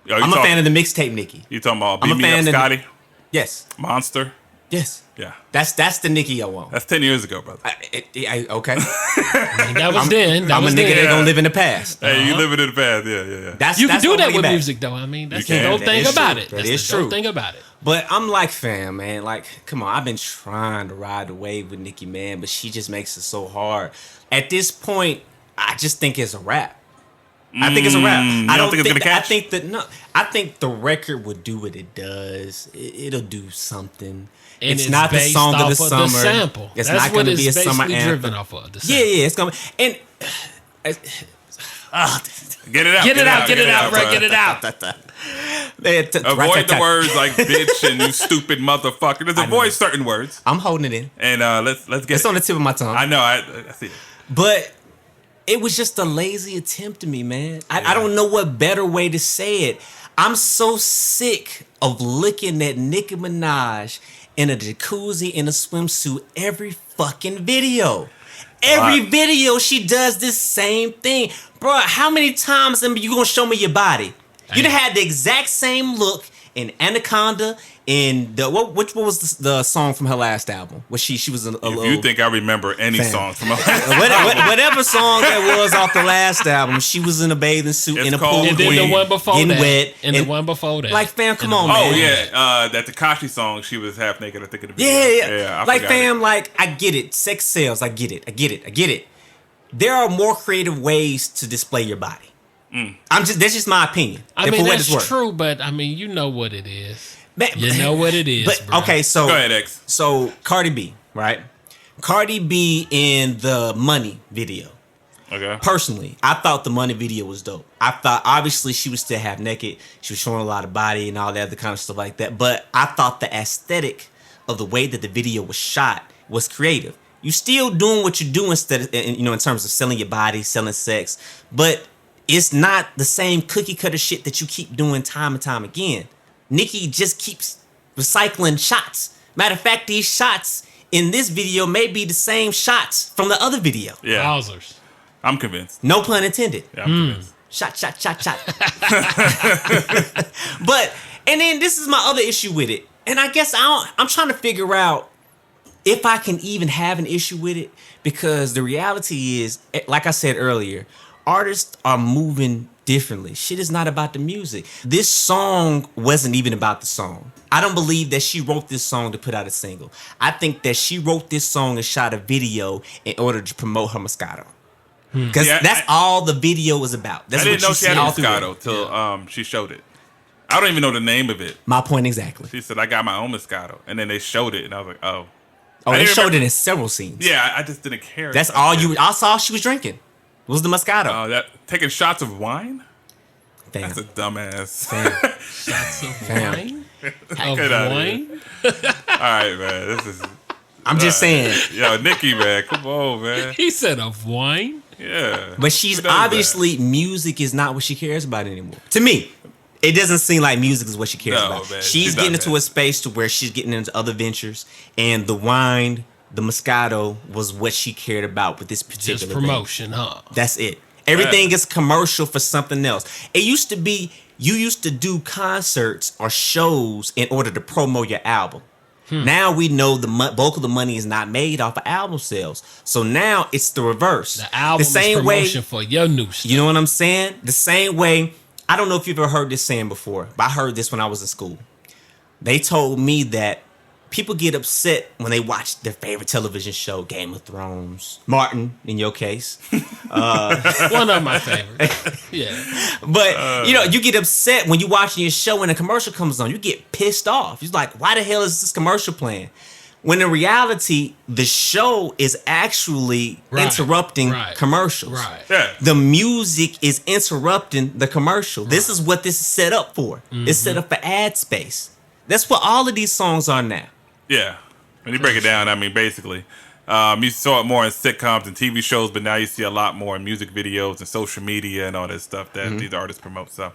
I'm a fan of the mixtape Nicki. You talking about I'm a Beat Me fan Up of- Scotty? Yes. Monster? Yes. Yeah. That's the Nicki I want. That's 10 years ago, brother. Okay. that was then. That I'm a was nigga then. that gonna live in the past. Hey, you living in the past. Yeah. That's You can do what that bring it with back. music, though. I mean, that's You the can. dope That thing is about true. it. That That's is the dope true. thing about it. But I'm like, fam, man, like, come on, I've been trying to ride the wave with Nicki, man, but she just makes it so hard. At this point, I just think it's a wrap. I think it's a wrap. I don't think it's gonna catch? I think the record would do what it does. It'll do something. And It's not the based song of off the summer. sample. It's That's not what going to be a it's summer basically anthem. driven off of. The Yeah, sample. it's gonna and Get it out. Get it out, bro. Get it out. Avoid the words like bitch and you stupid motherfucker. Just avoid certain words. I'm holding it in. And let's get It's on the tip of my tongue. I know. I see it. But it was just a lazy attempt to me, man. I don't know what better way to say it. I'm so sick of looking at Nicki Minaj in a jacuzzi in a swimsuit every fucking video. Every video she does this same thing. Bro, how many times are you gonna show me your body? You done had the exact same look in Anaconda, in the what was the song from her last album? Was she was a little, You think I remember any songs from her? whatever song that was off the last album, she was in a bathing suit It's in a called pool, And then Queen. the one before getting that. wet, and the one before that. like, fam, come And on, the- Oh man. yeah, that Tekashi song. She was half naked. I think in the video. Yeah. I Like, forgot fam, it. like, I get it. Sex sells. I get it. There are more creative ways to display your body. That's just my opinion. I And mean, for what that's it's worth. true, but I mean, you know what it is. Man, You know what it is, But bro. okay, so Go ahead, X. So Cardi B, right? Cardi B in the Money video. Okay. Personally, I thought the Money video was dope. I thought obviously she was still half naked. She was showing a lot of body and all that other kind of stuff like that. But I thought the aesthetic of the way that the video was shot was creative. You still doing what you're doing in terms of selling your body, selling sex, but it's not the same cookie cutter shit that you keep doing time and time again. Nicki just keeps recycling shots. Matter of fact, these shots in this video may be the same shots from the other video. Yeah, Wowzers. I'm convinced. No pun intended. Yeah, I'm convinced. Shot. And then this is my other issue with it. And I guess I'm trying to figure out if I can even have an issue with it, because the reality is, like I said earlier, artists are moving differently. Shit is not about the music. This song wasn't even about the song. I don't believe that she wrote this song to put out a single. I think that she wrote this song and shot a video in order to promote her Moscato. Because that's all the video was about. That's I didn't what know you she see had a all through Moscato it. till she showed it. I don't even know the name of it. My point exactly. She said, I got my own Moscato. And then they showed it, and I was like, oh. Oh, I they didn't showed remember- it in several scenes. Yeah, I just didn't care. That's all you. I saw she was drinking. Was the Moscato. That taking shots of wine? Damn. That's a dumbass. Shots of Damn. wine? Get Of outta wine? All right, man. This is I'm just saying. yo, Nicki, man. Come on, man. He said of wine? Yeah. But she's Who does that? obviously, music is not what she cares about anymore. To me, it doesn't seem like music is what she cares No, about. man, She's she's getting not into that. a space to where she's getting into other ventures, and the wine, the Moscato, was what she cared about with this particular Just thing. promotion, huh? That's it. Everything is commercial for something else. It used to be you used to do concerts or shows in order to promote your album. Now we know the bulk of the money is not made off of album sales. So now it's the reverse. The album the same is promotion for your new stuff. You know what I'm saying? The same way. I don't know if you've ever heard this saying before, but I heard this when I was in school. They told me that people get upset when they watch their favorite television show, Game of Thrones. Martin, in your case. One of my favorites. Yeah. But, you get upset when you're watching your show and a commercial comes on. You get pissed off. You're like, why the hell is this commercial playing? When in reality, the show is actually Right, interrupting right, commercials. right. Yeah. The music is interrupting the commercial. This is what this is set up for. It's set up for ad space. That's what all of these songs are now. Yeah. When you break it down, I mean, basically, you saw it more in sitcoms and TV shows, but now you see a lot more in music videos and social media and all that stuff that these artists promote. So,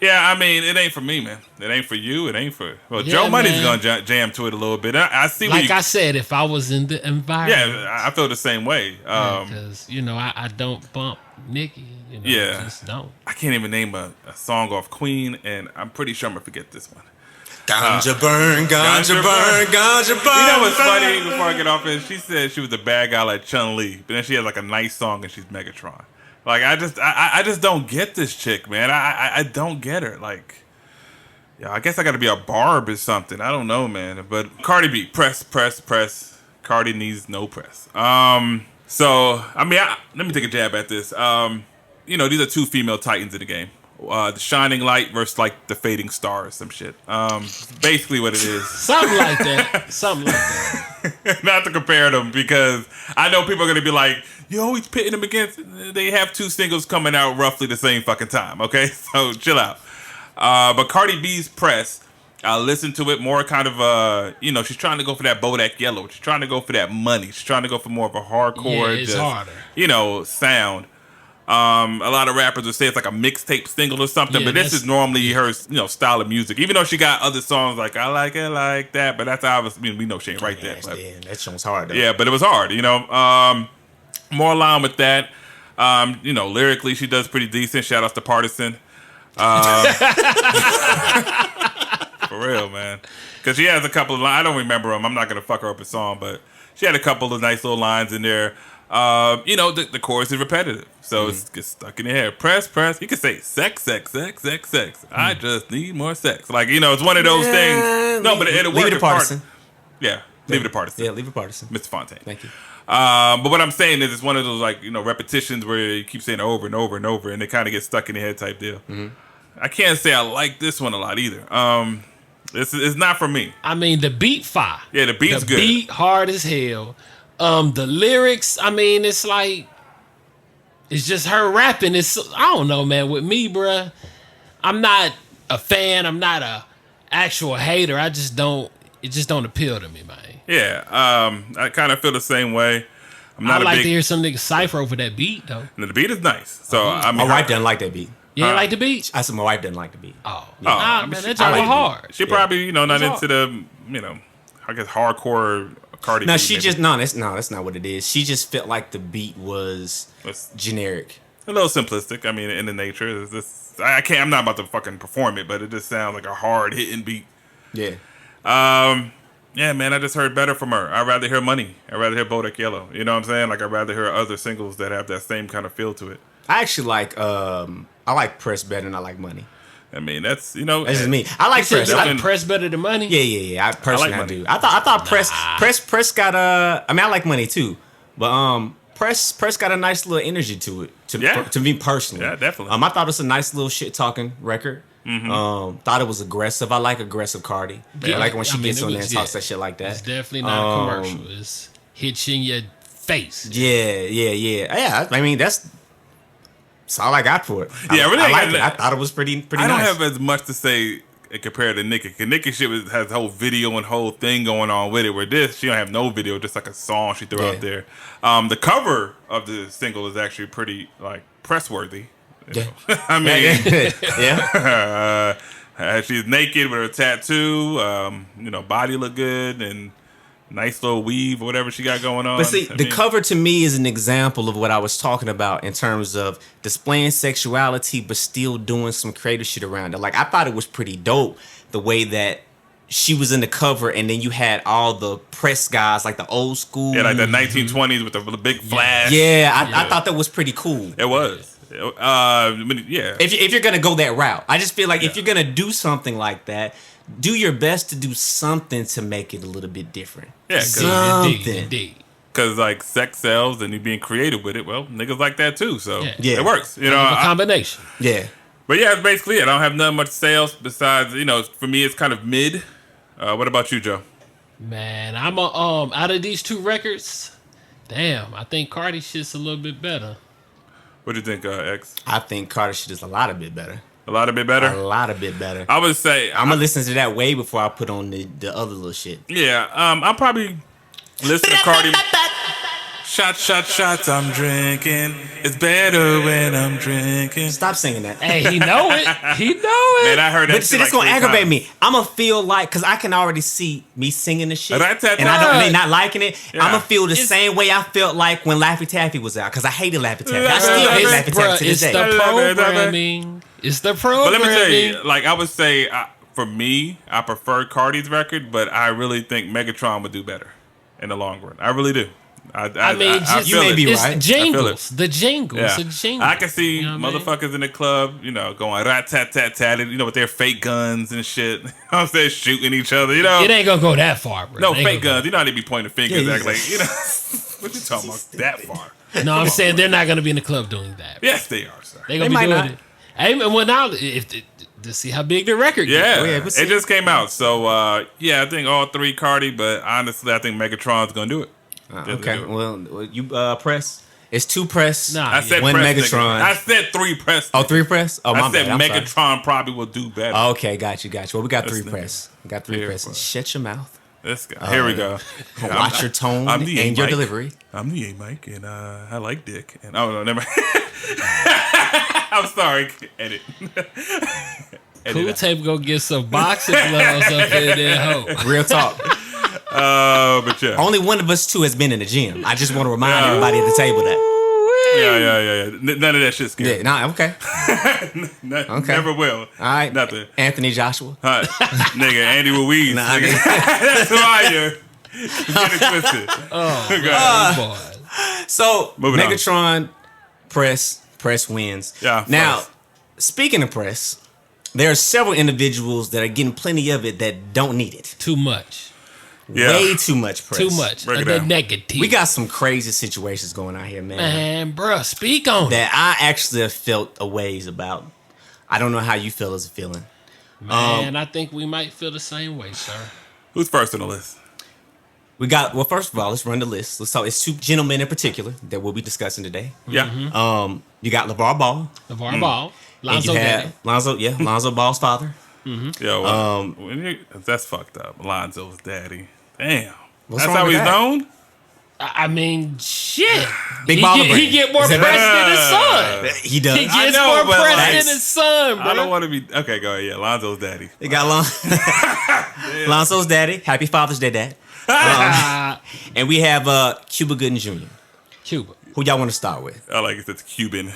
yeah, I mean, it ain't for me, man. It ain't for you. It ain't for... Well, Yeah, Joe Money's man. going to jam to it a little bit. I see what Like you... I said, if I was in the environment. Yeah, I feel the same way. Because, I don't bump Nicki. Yeah. Just don't. I can't even name a song off Queen, and I'm pretty sure I'm going to forget this one. Ganja burn, Ganja burn, ganja burn. You know what's funny? Before I get off it, she said she was a bad guy like Chun-Li, but then she has like a nice song and she's Megatron. Like I just don't get this chick, man. I don't get her. Like, yeah, I guess I got to be a barb or something. I don't know, man. But Cardi B, press. Cardi needs no press. So I mean, let me take a jab at this. these are two female titans in the game. The shining light versus like the fading stars, some shit. Basically what it is. Something like that. Something like that. Not to compare them because I know people are gonna be like, "You're always pitting them against." They have two singles coming out roughly the same fucking time. Okay, so chill out. But Cardi B's Press, I listened to it more kind of she's trying to go for that Bodak Yellow. She's trying to go for that money. She's trying to go for more of a hardcore, It's harder. Sound. A lot of rappers would say it's like a mixtape single or something, Yeah, but this is normally her, style of music. Even though she got other songs like I Like It Like That, but that's obviously, we know she ain't right there. But, That song's hard though. yeah, but it was hard, More along with that, lyrically she does pretty decent. Shout outs to Partisan. For real, man. Because she has a couple of lines. I don't remember them. I'm not going to fuck her up a song, but she had a couple of nice little lines in there. The chorus is repetitive, so it gets stuck in your head. Press. You can say sex. I just need more sex. Like, it's one of those things. No, but it'll work. Leave it to Partisan. Yeah, leave it to Partisan. Yeah, leave it Partisan. Mr. Fontaine. Thank you. But what I'm saying is it's one of those, like, repetitions where you keep saying it over and over and over, and it kind of gets stuck in your head type deal. Mm-hmm. I can't say I like this one a lot either. It's not for me. I mean, the beat fire. Yeah, the beat's good. The beat hard as hell. The lyrics, I mean, it's like, it's just her rapping. I don't know, man. With me, bruh, I'm not a fan. I'm not a actual hater. It just don't appeal to me, man. Yeah, I kind of feel the same way. I like to hear some niggas cypher over that beat, though. And the beat is nice. So, I mean, My wife doesn't like that beat. You ain't like the beat? I said my wife doesn't like the beat. Oh, I man, mean, that I joint like hard. She probably, not It's into the, I guess hardcore Cardi B. No, that's not what it is. She just felt like the beat was It's generic. a little simplistic. I mean, in the nature, I'm not about to fucking perform it, but it just sounds like a hard hitting beat. Yeah. Yeah, man, I just heard better from her. I'd rather hear Money. I'd rather hear Bodak Yellow. You know what I'm saying? Like, I'd rather hear other singles that have that same kind of feel to it. I actually like I like Press better than I like Money. I mean, that's, That's just me. I like Press. You like Press better than Money? Yeah. I personally Money. do. I thought Press got I mean, I like Money too, but Press got a nice little energy to it. To me personally. Yeah, definitely. I thought it was a nice little shit talking record. Mm-hmm. Thought it was aggressive. I like aggressive Cardi. Yeah. I like when she gets on there and was- talks that shit like that. It's definitely not a commercial. It's hits you in your face. Yeah. I mean, that's all I got for it. Yeah, really, I liked it. I thought it was pretty I don't nice. have as much to say compared to Nicki. Cause Nicki shit has a whole video and whole thing going on with it. Where this, she don't have no video, just like a song she threw out there. The cover of the single is actually pretty like press worthy. Yeah. I mean, yeah. she's naked with her tattoo. Body look good and nice little weave or whatever she got going on. But see, the cover to me is an example of what I was talking about in terms of displaying sexuality, but still doing some creative shit around it. Like, I thought it was pretty dope the way that she was in the cover, and then you had all the press guys, like the old school. Yeah, like the 1920s with the big flash. Yeah, I thought that was pretty cool. It was. Yeah. If you're gonna go that route, I just feel like if you're gonna do something like that, do your best to do something to make it a little bit different. Yeah, Indeed. because like sex sells and you being creative with it. Well, niggas like that too, so Yeah. it works. A combination. Yeah. But yeah, that's basically it. I don't have nothing much to say else besides for me it's kind of mid. What about you, Joe? Man, I'm out of these two records, damn, I think Cardi shit's a little bit better. What do you think, X? I think Carter shit is a lot bit better. A lot bit better. A lot bit better. I would say I'm gonna listen to that way before I put on the other little shit. Yeah, I'll probably listen to Cardi. Shots, I'm drinking. It's better when I'm drinking. Stop singing that. Hey, he know it. Man, I heard that. But see, that's gonna aggravate me. I'm gonna feel like, cause I can already see me singing the shit, and I don't not liking it. Yeah. I'm gonna feel the same way I felt like when Laffy Taffy was out, cause I hated Laffy Taffy. I still hate Laffy Taffy to this It's day. the programming. It's the But programming. let me tell you, like I would say, for me, I prefer Cardi's record, but I really think Megatron would do better in the long run. I really do. I mean, you may be it's right. jingles. The jingles. Yeah. The jingles. I can see You know what I mean? motherfuckers in the club, going rat tat tat tat, with their fake guns and shit. I'm saying shooting each other, It ain't gonna go that far, bro. No, It ain't fake gonna guns. You know how they be pointing fingers, Yeah, act like, What you talking about that far? No, I'm saying they're not gonna be in the club doing that. Yes, they are, sir. They're gonna They be might doing not. it. Hey, well now to see how big the record Yeah, gets. yeah, it just came out. So, yeah, I think all three Cardi, but honestly, I think Megatron's going to do it. Okay, well, you press. It's 2 press. Nah, I said one press, Megatron. nigga. I said 3 press. Oh, 3 press? Oh, my I said bad. I'm sorry. Megatron probably will do better. Okay, got you. Well, we got 3 nigga. press. We got 3 Here, press. boy. Shut your mouth. This guy. Here we go. Watch your tone I'm and the A your Mike. delivery. I'm the A Mike, and I like dick. And oh no, never. I'm sorry. Edit. Cool out. Tape go get some boxing gloves up in there, hoe. Real talk. But yeah. Only one of us 2 has been in the gym. I just want to remind everybody at the table that. Yeah. None of that shit's scary. Yeah, nah, okay. Okay. Never will. All right. Nothing. Anthony Joshua. Nigga, Andy Ruiz. Nah, I nigga. mean- That's who I am. You get it twisted. Boy. So, Moving on. Megatron press wins. Yeah, Now, first. speaking of press, there are several individuals that are getting plenty of it that don't need it. Too much. Yeah. Way too much press. Too much. Break it The down. negative. We got some crazy situations going on here, man. Man, bruh, speak on it. That I actually have felt a ways about. I don't know how you feel as a feeling. Man, I think we might feel the same way, sir. Who's first on the list? We got, well, first of all, let's run the list. Let's talk. It's 2 gentlemen in particular that we'll be discussing today. Yeah. You got Lavar Ball. LeVar Ball, And Lonzo you Daddy. have Lonzo Ball's father. Yo, that's fucked up. Lonzo's daddy. Damn. What's That's wrong how with he's that? known? I mean, shit. Big he baller get, brain. he get more Is press that than his son. He does. He I gets know, more but press like- than his son, bro. I don't want to be. Okay, go ahead. Yeah, Lonzo's daddy. They got Lonzo's daddy. Happy Father's Day, Dad. And we have Cuba Gooding Jr. Cuba. Who y'all want to start with? I like it. It's Cuban.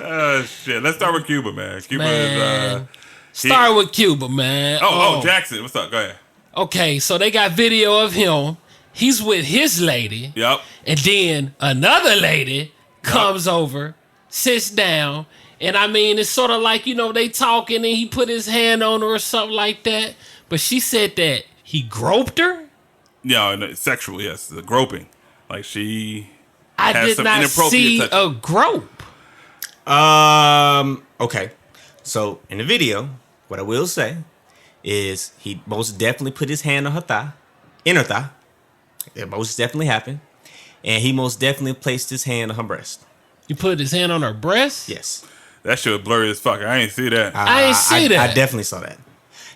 Oh, shit. Let's start with Cuba, man. Cuba Man. is. Start with Cuba, man. Oh, Jackson. What's up? Go ahead. Okay, so they got video of him. He's with his lady. Yep. And then another lady comes over, sits down, and I mean, it's sort of like, they talking and he put his hand on her or something like that. But she said that he groped her. Yeah, no, sexual, yes. The groping. Like she. I Has did some not inappropriate see touch. a grope. Okay. So in the video, what I will say is he most definitely put his hand on her thigh, in her thigh. It most definitely happened. And he most definitely placed his hand on her breast. He put his hand on her breast? Yes. That shit was blurry as fuck. I ain't see that. I ain't see that. I definitely saw that.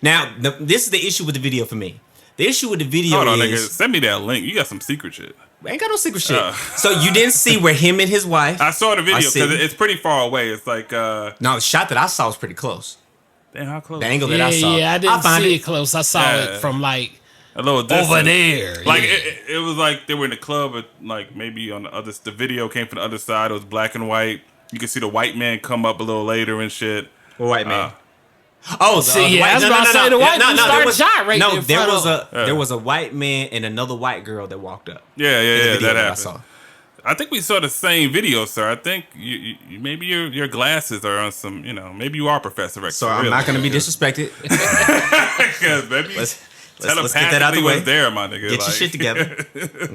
Now, this is the issue with the video for me. The issue with the video Hold on, nigga. is... Send me that link. You got some secret shit. I ain't got no secret shit. So you didn't see where him and his wife... I saw the video see. because it's pretty far away. It's like, No, the shot that I saw was pretty close. damn, how close? The angle that Yeah, I saw. I I'll didn't find see it close. I saw Yeah. it from like A little distance. over there. Like yeah. it was like they were in the club, but like maybe on the video came from the other side. It was black and white. You could see the white man come up a little later and shit. Well, white man. Uh, Oh, See, yeah, I was about to say the white dude started gyrating No, in there front was of there was a white man and another white girl that walked up. Yeah, In the video that I happened. saw. I think we saw the same video, sir. I think you maybe your glasses are on some, maybe you are Professor X. So I'm not going to be disrespected. Because maybe Let's get that out telepathically the way. was there, my nigga. Get your like- shit together.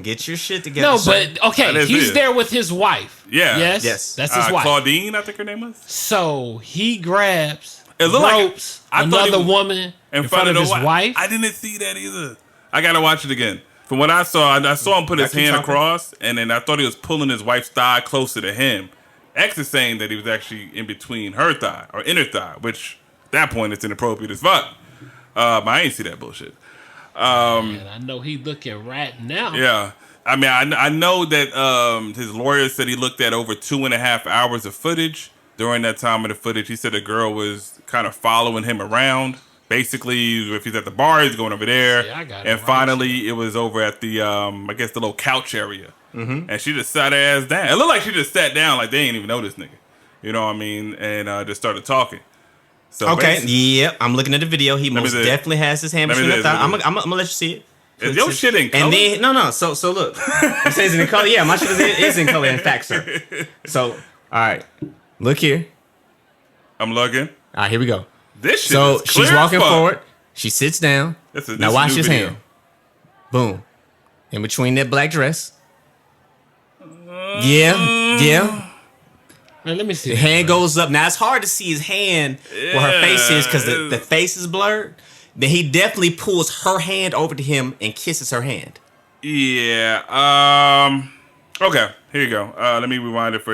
Get your shit together. No, sir. but okay, That is he's it. there with his wife. Yeah. Yes. Yes. That's his wife. Claudine, I think her name was. So he grabs, It looked like- ropes I thought another he was woman in front of the his wife. I didn't see that either. I gotta watch it again. From what I saw him put his Keep hand talking. across, and then I thought he was pulling his wife's thigh closer to him. X is saying that he was actually in between her thigh or inner thigh, which at that point it's inappropriate as fuck. But I ain't see that bullshit. And I know he looking right now. Yeah. I mean, I know that his lawyer said he looked at over 2.5 hours of footage. During that time of the footage, he said the girl was kind of following him around. Basically, if he's at the bar, he's going over there. Yeah, I got it and right. finally, it was over at the, I guess, the little couch area. Mm-hmm. And she just sat her ass down. It looked like she just sat down like they ain't even know this nigga. You know what I mean? And just started talking. So Okay, basically- yep. I'm looking at the video. He most see it. definitely has his hand Let me between see the it, thigh. let me I'm gonna let you see it. Is your shit in color? And then no. So look, it says in color. Yeah, my shit is in color. In fact, sir. So all right, look here. I'm looking. All right, here we go. This shit So is clear she's as walking fuck. forward. She sits down. This is Now a watch new his video. hand. Boom. In between that black dress. Yeah. Man, let me see. The hand goes up. Now it's hard to see his hand where her face is because the face is blurred. Then he definitely pulls her hand over to him and kisses her hand. Yeah. Okay. Here you go. Let me rewind it for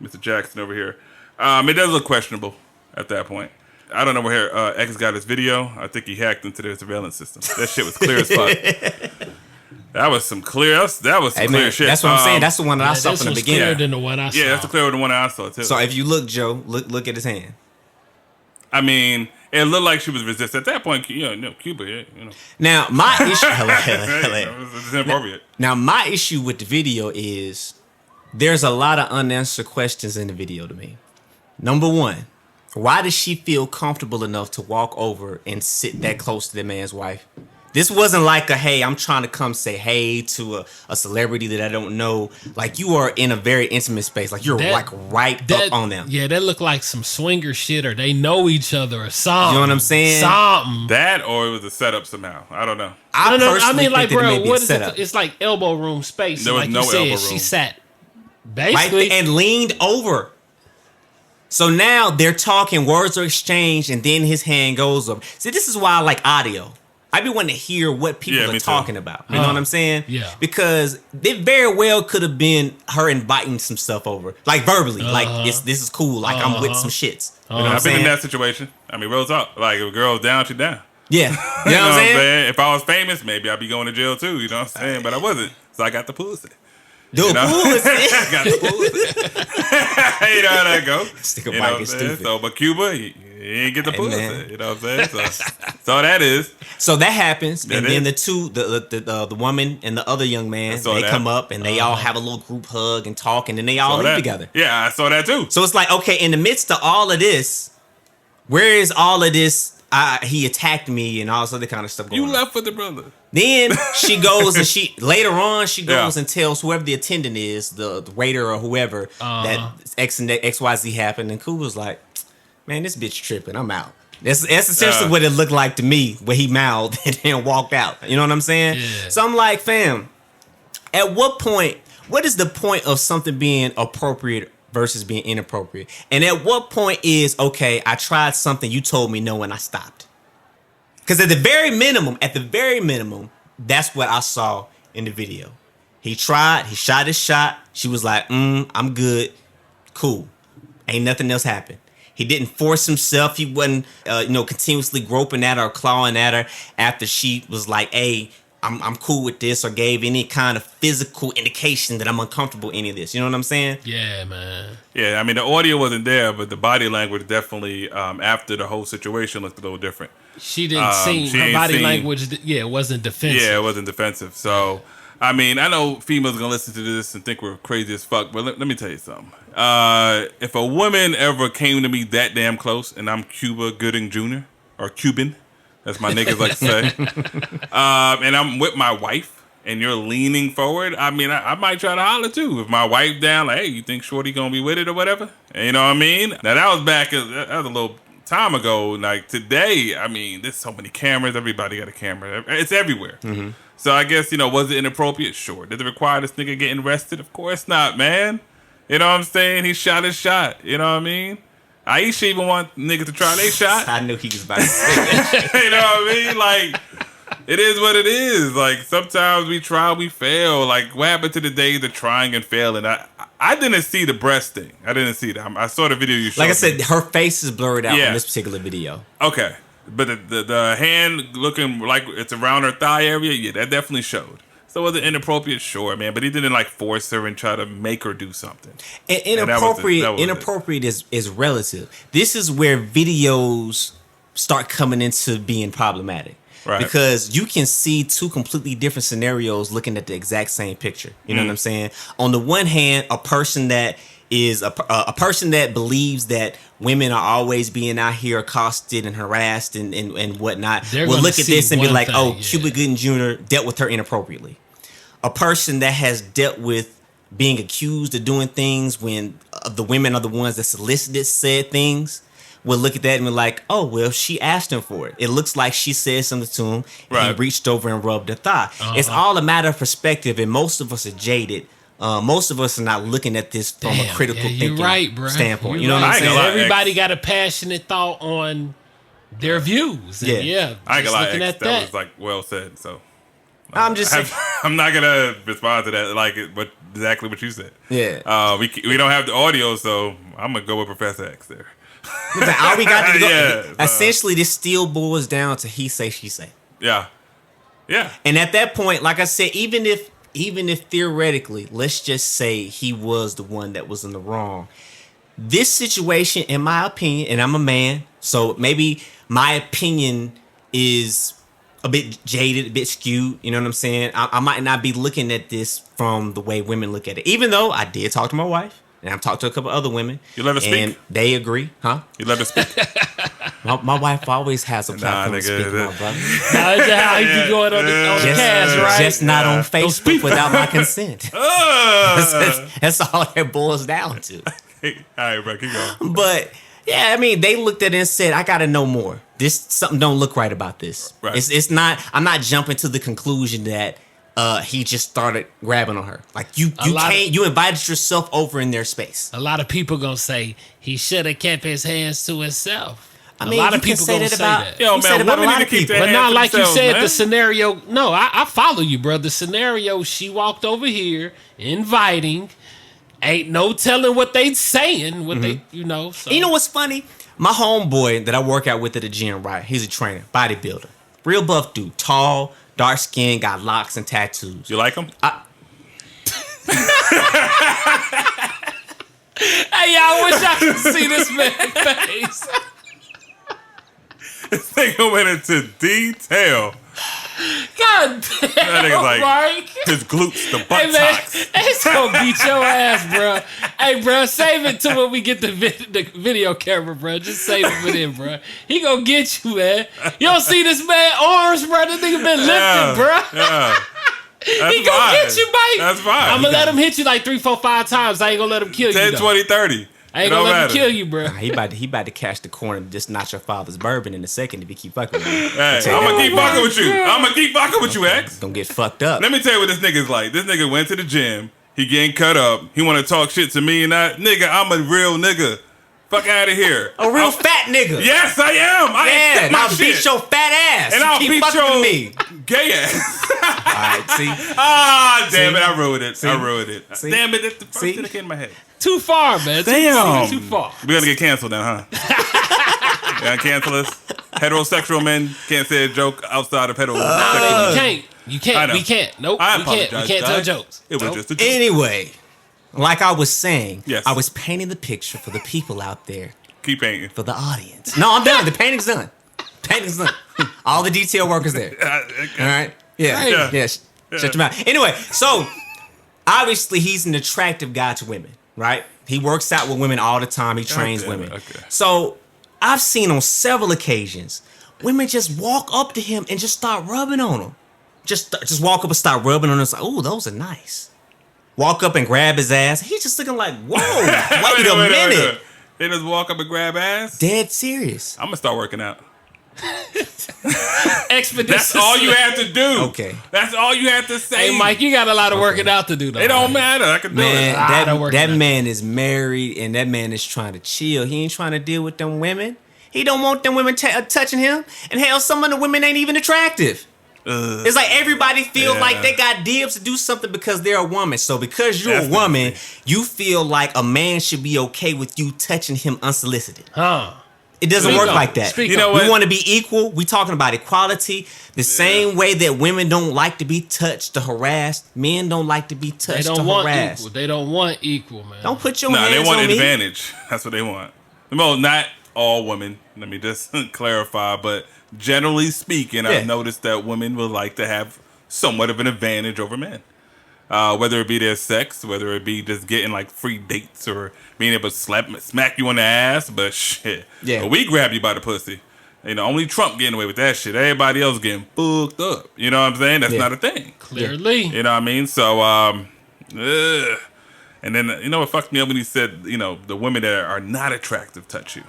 Mr. Jackson over here. It does look questionable at that point. I don't know where X got his video. I think he hacked into their surveillance system. That shit was clear as fuck. That was some clear. That was some clear shit. That's what I'm saying. That's the one that I saw from the beginning. Clearer than the one I saw. Yeah, that's the clearer than the one I saw too. So if you look, Joe, look at his hand. I mean, it looked like she was resistant at that point. Cuba. Now my issue. It's inappropriate. Now my issue with the video is there's a lot of unanswered questions in the video to me. Number one, why does she feel comfortable enough to walk over and sit that close to the man's wife? This wasn't like hey, I'm trying to come say hey to a celebrity that I don't know. Like, you are in a very intimate space. Like, you're right up on them. Yeah, that looked like some swinger shit, or they know each other or something. You know what I'm saying? Something. That, or it was a setup somehow. I don't know. I mean, like, bro, what is it? It's like elbow room space. There was like no you said, elbow room. She sat basically and leaned over. So now they're talking, words are exchanged, and then his hand goes up. See, this is why I like audio. I be wanting to hear what people are talking about. You know what I'm saying? Yeah. Because it very well could have been her inviting some stuff over, like verbally, like this is cool, like I'm with some shits. You know what I'm I've been saying? in that situation. I mean, real talk. Like, if a girl's down, she's down. Yeah. You know what I'm saying? If I was famous, maybe I'd be going to jail too. You know what I'm saying? But I wasn't, so I got the pussy. Dude, pussy. I got the pussy. You know how that go. Stick you a know mic what I'm is saying? stupid. So, but Cuba, he ain't get the pussy. Man. You know what I'm saying? So that is. So that happens, That and is. then the woman and the other young man, they come up and they all have a little group hug and talk, and then they all leave together. Yeah, I saw that too. So it's like, okay, in the midst of all of this, where is all of this? He attacked me and all this other kind of stuff going on. You left with the brother. Then she goes and later on she goes and tells whoever the attendant is, the waiter or whoever, that X and XYZ happened, and Kuba's like, man, this bitch tripping. I'm out. That's essentially what it looked like to me when he mouthed and then walked out. You know what I'm saying? Yeah. So I'm like, fam, at what point? What is the point of something being appropriate versus being inappropriate? And at what point is, okay, I tried something, you told me no, and I stopped? Because at the very minimum, that's what I saw in the video. He tried, he shot his shot. She was like, I'm good. Cool. Ain't nothing else happened. He didn't force himself. He wasn't, continuously groping at her or clawing at her after she was like, hey, I'm cool with this, or gave any kind of physical indication that I'm uncomfortable with any of this. You know what I'm saying? Yeah, man. Yeah, I mean, the audio wasn't there, but the body language definitely, after the whole situation, looked a little different. She didn't seem, her body language, it wasn't defensive. Yeah, it wasn't defensive. So, I mean, I know females are going to listen to this and think we're crazy as fuck, but let me tell you something. If a woman ever came to me that damn close, and I'm Cuba Gooding Jr., or Cuban, as my niggas like to say, and I'm with my wife, and you're leaning forward, I mean, I might try to holler too. If my wife down, like, hey, you think Shorty going to be with it or whatever? And you know what I mean? Now, that was a little time ago. Like, today, I mean, there's so many cameras. Everybody got a camera. It's everywhere. Mm-hmm. So I guess, was it inappropriate? Sure. Did it require this nigga getting arrested? Of course not, man. You know what I'm saying? He shot his shot. You know what I mean? Aisha even want niggas to try their shot. I knew he was about to say that. You know what I mean? Like, it is what it is. Like, sometimes we try, we fail. Like, what happened to the days of trying and failing? I didn't see the breast thing. I didn't see that. I saw the video you showed. Like I said, her face is blurred out Yeah. in this particular video. Okay. But the hand looking like it's around her thigh area, yeah, that definitely showed. So was it inappropriate? Sure, man. But he didn't like force her and try to make her do something. And inappropriate is relative. This is where videos start coming into being problematic. Right. Because you can see two completely different scenarios looking at the exact same picture. You know what I'm saying? On the one hand, a person that is a person that believes that women are always being out here accosted and harassed and whatnot will look at this and be like, Cuba Gooding Jr. dealt with her inappropriately. A person that has dealt with being accused of doing things when the women are the ones that solicited said things will look at that and be like, oh, well, she asked him for it. It looks like she said something to him. And he reached over and rubbed her thigh. It's all a matter of perspective, and most of us are jaded. Most of us are not looking at this from a critical thinking standpoint. You know what I'm saying? Everybody got a passionate thought on their views. And I ain't gonna lie, X, that was like well said. So I'm just saying, I'm not gonna respond to that like it, but exactly what you said. Yeah. We don't have the audio, so I'm gonna go with Professor X there. All we got to go. Essentially, this still boils down to he say, she say. Yeah. And at that point, like I said, even if theoretically, let's just say he was the one that was in the wrong, this situation, in my opinion, and I'm a man, so maybe my opinion is a bit jaded, a bit skewed. You know what I'm saying? I might not be looking at this from the way women look at it, even though I did talk to my wife. And I've talked to a couple other women. You let her speak? And they agree. Huh? You let her speak? My wife always has a platform to speak, my brother. That's how you be going on the cast, right? Just not on Facebook without my consent. That's all it boils down to. All right, bro, keep going. But, yeah, I mean, they looked at it and said, I got to know more. Something don't look right about this. Right. It's not, I'm not jumping to the conclusion that he just started grabbing on her. Like you invited yourself over in their space. A lot of people gonna say he should have kept his hands to himself. I mean, a lot of you can people say gonna that say about, that. Yo, you say man, that about a women lot need of to keep people. their But hands not to like you themselves, said, man. the scenario. No, I follow you, bro. The scenario, she walked over here inviting. Ain't no telling what they saying. What they, you know. So. You know what's funny? My homeboy that I work out with at the gym, right? He's a trainer, bodybuilder, real buff dude, tall, dark skin, got locks and tattoos. You like him? Hey, y'all, wish I could see this man's face. This nigga went into detail. God damn, That nigga's like, Mike. his glutes, the Hey, butt man, socks. it's gonna beat your ass, bro. Hey, bro, save it to when we get the video camera, bro. Just save it for them, bro. He gonna get you, man. You don't see this man arms, bro. This nigga been lifting, bro. Yeah. That's He gonna fine. get you, Mike. That's fine. I'm gonna let him hit you like 3, 4, 5 times. I ain't gonna let him kill 10, you, though. 20, 30. I ain't It gonna don't let him matter. kill you, bro. He about to catch the corner and just notch your father's bourbon in a second if you keep fucking with him. Hey, I'm gonna keep fucking with you. I'm gonna keep fucking with you, X. Don't get fucked up. Let me tell you what this nigga's like. This nigga went to the gym. He getting cut up. He want to talk shit to me and that. Nigga, I'm a real nigga. Fuck out of here. A real fat nigga. Yes, I am. I Yeah, accept and my I'll shit. beat your fat ass. And You I'll keep beat fucking your with me. gay ass. All right, see? Ah, damn See? it. I ruined it. See? I ruined it. See? Damn it. That's the first See? thing that came in my head. Too far, man. Damn. Too far. We're gonna get canceled now, huh? You gonna cancel us? Heterosexual men can't say a joke outside of heterosexual. You I can't. know. We can't. Nope. I We can't apologize, tell guys. jokes. It was Nope. just a joke. Anyway, like I was saying, Yes. I was painting the picture for the people out there, Keep painting. for the audience. No, I'm done. The painting's done. Painting's done. All the detail work is there. All right? Yeah. Yeah. Yeah. Shut your mouth. Anyway, so obviously he's an attractive guy to women, right? He works out with women all the time. He trains damn it, women. okay. So I've seen on several occasions women just walk up to him and just start rubbing on him. Just walk up and start rubbing on him. It's like, oh, those are nice. Walk up and grab his ass. He's just looking like, whoa, wait a minute. They just walk up and grab ass. Dead serious. I'm gonna start working out. Expeditious. That's all you have to do. Okay. That's all you have to say. Hey, Mike, you got a lot of working out to do, though. It don't matter. I can do Man, it. that man is married and that man is trying to chill. He ain't trying to deal with them women. He don't want them women touching him. And hell, some of the women ain't even attractive. It's like everybody feels like they got dibs to do something because they're a woman. So because you're a woman, you feel like a man should be okay with you touching him unsolicited. Huh. It doesn't Speak work on like it. that. Speak You know on what? We want to be equal. We talking about equality. The same way that women don't like to be touched or harassed, men don't like to be They touched or don't want harassed. equal. They don't want equal, man. Don't put your Nah, hands they want on me. advantage. That's what they want. Well, not all women. Let me just clarify. But generally speaking, Yeah. I've noticed that women would like to have somewhat of an advantage over men. Whether it be their sex, whether it be just getting like free dates or being able to smack you on the ass, but shit. Yeah. But we grab you by the pussy. You know, only Trump getting away with that shit. Everybody else getting fucked up. You know what I'm saying? That's Yeah. not a thing. Clearly. You know what I mean? So, and then, you know what fucked me up when he said, you know, the women that are not attractive touch you.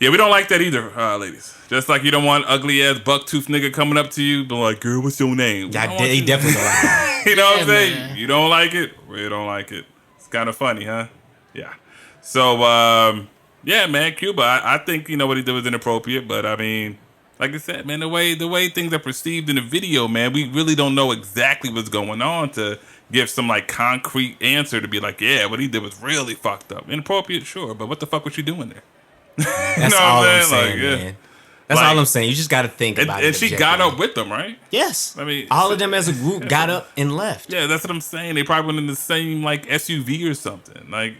Yeah, we don't like that either, ladies. Just like you don't want ugly ass bucktooth nigga coming up to you, but like, girl, what's your name? He definitely don't like that. You know what I'm Yeah, saying? man. You don't like it? We don't like it. It's kind of funny, huh? Yeah. So, yeah, man, Cuba, I think, what he did was inappropriate, but I mean, like I said, man, the way things are perceived in the video, man, we really don't know exactly what's going on to give some, like, concrete answer to be like, yeah, what he did was really fucked up. Inappropriate, sure, but what the fuck was she doing there? That's all I'm saying, Like, man. That's all I'm saying. You just got to think about it. And she got up with them, right? Yes. I mean, all of them as a group got up and left. Yeah, that's what I'm saying. They probably went in the same, like, SUV or something. Like,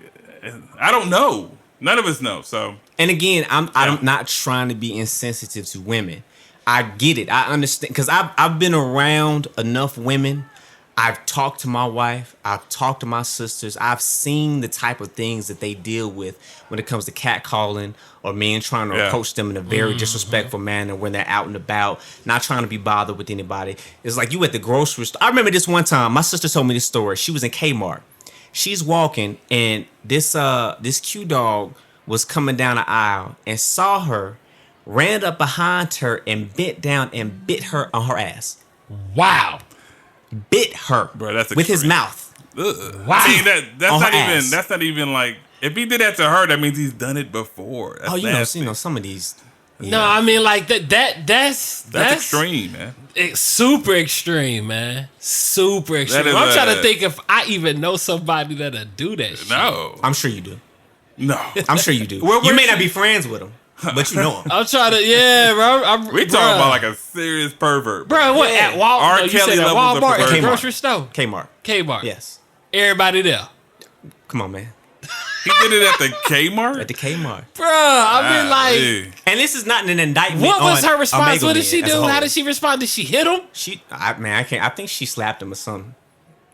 I don't know. None of us know, so. And again, I'm not trying to be insensitive to women. I get it. I understand. Because I've been around enough women. I've talked to my wife. I've talked to my sisters. I've seen the type of things that they deal with when it comes to catcalling or men trying to approach them in a very disrespectful manner when they're out and about, not trying to be bothered with anybody. It's like you at the grocery store. I remember this one time. My sister told me this story. She was in Kmart. She's walking, and this Q dog was coming down the aisle and saw her, ran up behind her, and bent down and bit her on her ass. Wow. Bit her, bro, that's with his extreme. mouth. Ugh. Wow. I mean, that's not ass. even like, if he did that to her, that means he's done it before. That's nasty. Some of these. Yeah. No, I mean like that's extreme, man. It's super extreme, man. Super extreme. is I'm trying to think if I even know somebody that'll do that shit. No. I'm sure you do. No. I'm sure you do. Where You may she- not be friends with him, but you know him. I'm trying to, bro. We talking about like a serious pervert. bro. What Yeah. at Walmart? R. No, you Kelly said at levels of Walmart, at the perversion. grocery store, Kmart. Kmart. Yes. Everybody there, Come on, man. He did it at the Kmart? At the Kmart. bro. I mean, like, Hey. And this is not an indictment. what was on her response? Omega What did Men she as a do? whole. How did she respond? Did she hit him? I think she slapped him or something.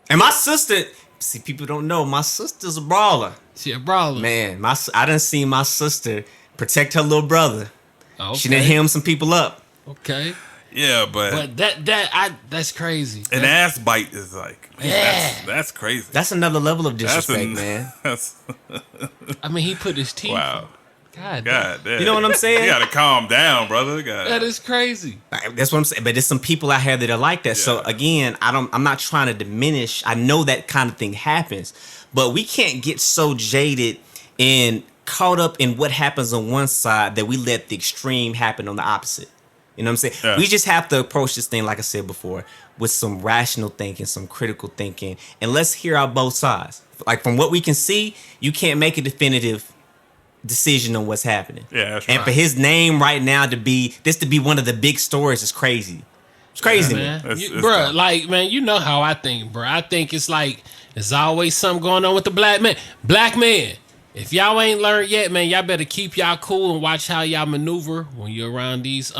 And my sister, see, people don't know, my sister's a brawler. She a brawler. Man, I done seen my sister protect her little brother. Okay. She done hem some people up. Okay. Yeah, but But that's crazy. an ass bite is like, man, Yeah. that's crazy. That's another level of That's disrespect, man. That's, I mean, he put his teeth. wow. God, God damn. You know what I'm saying? You gotta calm down, brother. that is crazy. That's what I'm saying. But there's some people out here that are like that. So Yeah. again, I'm not trying to diminish. I know that kind of thing happens, but we can't get so jaded and caught up in what happens on one side that we let the extreme happen on the opposite. You know what I'm saying? Yeah. We just have to approach this thing, like I said before, with some rational thinking, some critical thinking, and let's hear out both sides. Like from what we can see, you can't make a definitive decision on what's happening. Yeah, that's And right. for his name right now to be one of the big stories is crazy. It's crazy, Man, It's- it's bro, dumb. like, man, you know how I think, bro. I think it's like there's always something going on with the black man. Black man, if y'all ain't learned yet, man, y'all better keep y'all cool and watch how y'all maneuver when you're around these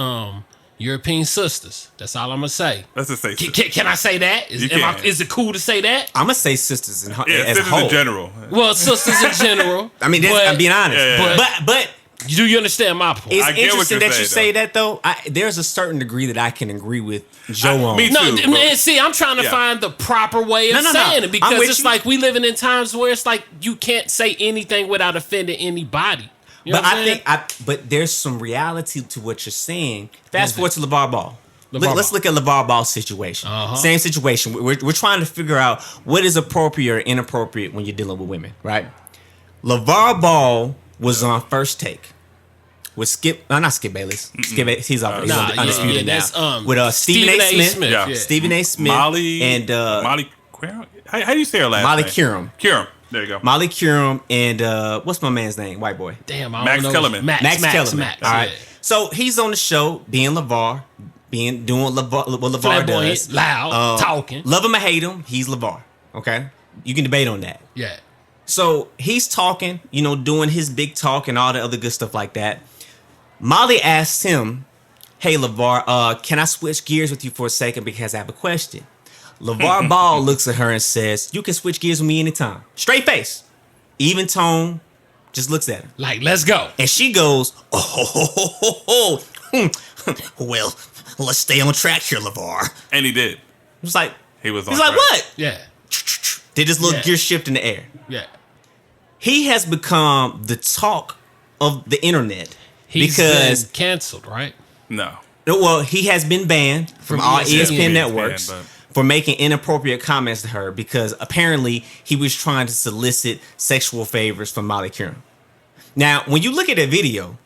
European sisters. That's all I'm gonna say. Let's just say Can I say that? You can. Is it cool to say that? I'm gonna say sisters yeah, as a sisters whole. in general. Well, sisters in general. I mean, but I'm being honest. Yeah, yeah. But do you understand my point? it's I get what interesting you're that you saying, say that though. There's a certain degree that I can agree with Joe on. me No, too, man, but- see, I'm trying to Yeah. find the proper way of No. saying it I'm because with it's you. like we living in times where it's like you can't say anything without offending anybody. You know But what I'm I saying? think but there's some reality to what you're saying. Fast Mhm. forward to LeVar Ball. LeVar Let's Ball. look at LeVar Ball's situation. Uh-huh. Same situation. We're trying to figure out what is appropriate or inappropriate when you're dealing with women, right? LeVar Ball was on First Take with not Skip Bayless. Skip Bayless, he's off. He's Nah, yeah, undisputed yeah, now. that's, With Stephen A. Smith. Yeah. Stephen A. Smith. Molly and Molly Queer? How do you say her last Molly name? Curum. Curum. There you go. Molly Curum and what's my man's name? White boy. Damn, I Max don't know. Kellerman. Max Kellerman. Max, All right. yeah. So he's on the show being LeVar, doing what LeVar Flamboyant, does. loud, talking. Love him or hate him, he's LeVar. Okay? You can debate on that. Yeah. So he's talking, doing his big talk and all the other good stuff like that. Molly asks him, "Hey LeVar, can I switch gears with you for a second because I have a question?" LeVar Ball looks at her and says, "You can switch gears with me anytime." Straight face. Even tone, just looks at her. Like, let's go. And she goes, "Oh. Well, let's stay on track here, LeVar." And he did. It's like, He was on he's like, track. "What?" Yeah. Did this little Yeah. gear shift in the air. Yeah. He has become the talk of the internet. He's because been canceled, right? No. well, he has been banned from all ESPN. ESPN networks Banned, for making inappropriate comments to her because apparently he was trying to solicit sexual favors from Molly Qerim. Now, when you look at that video,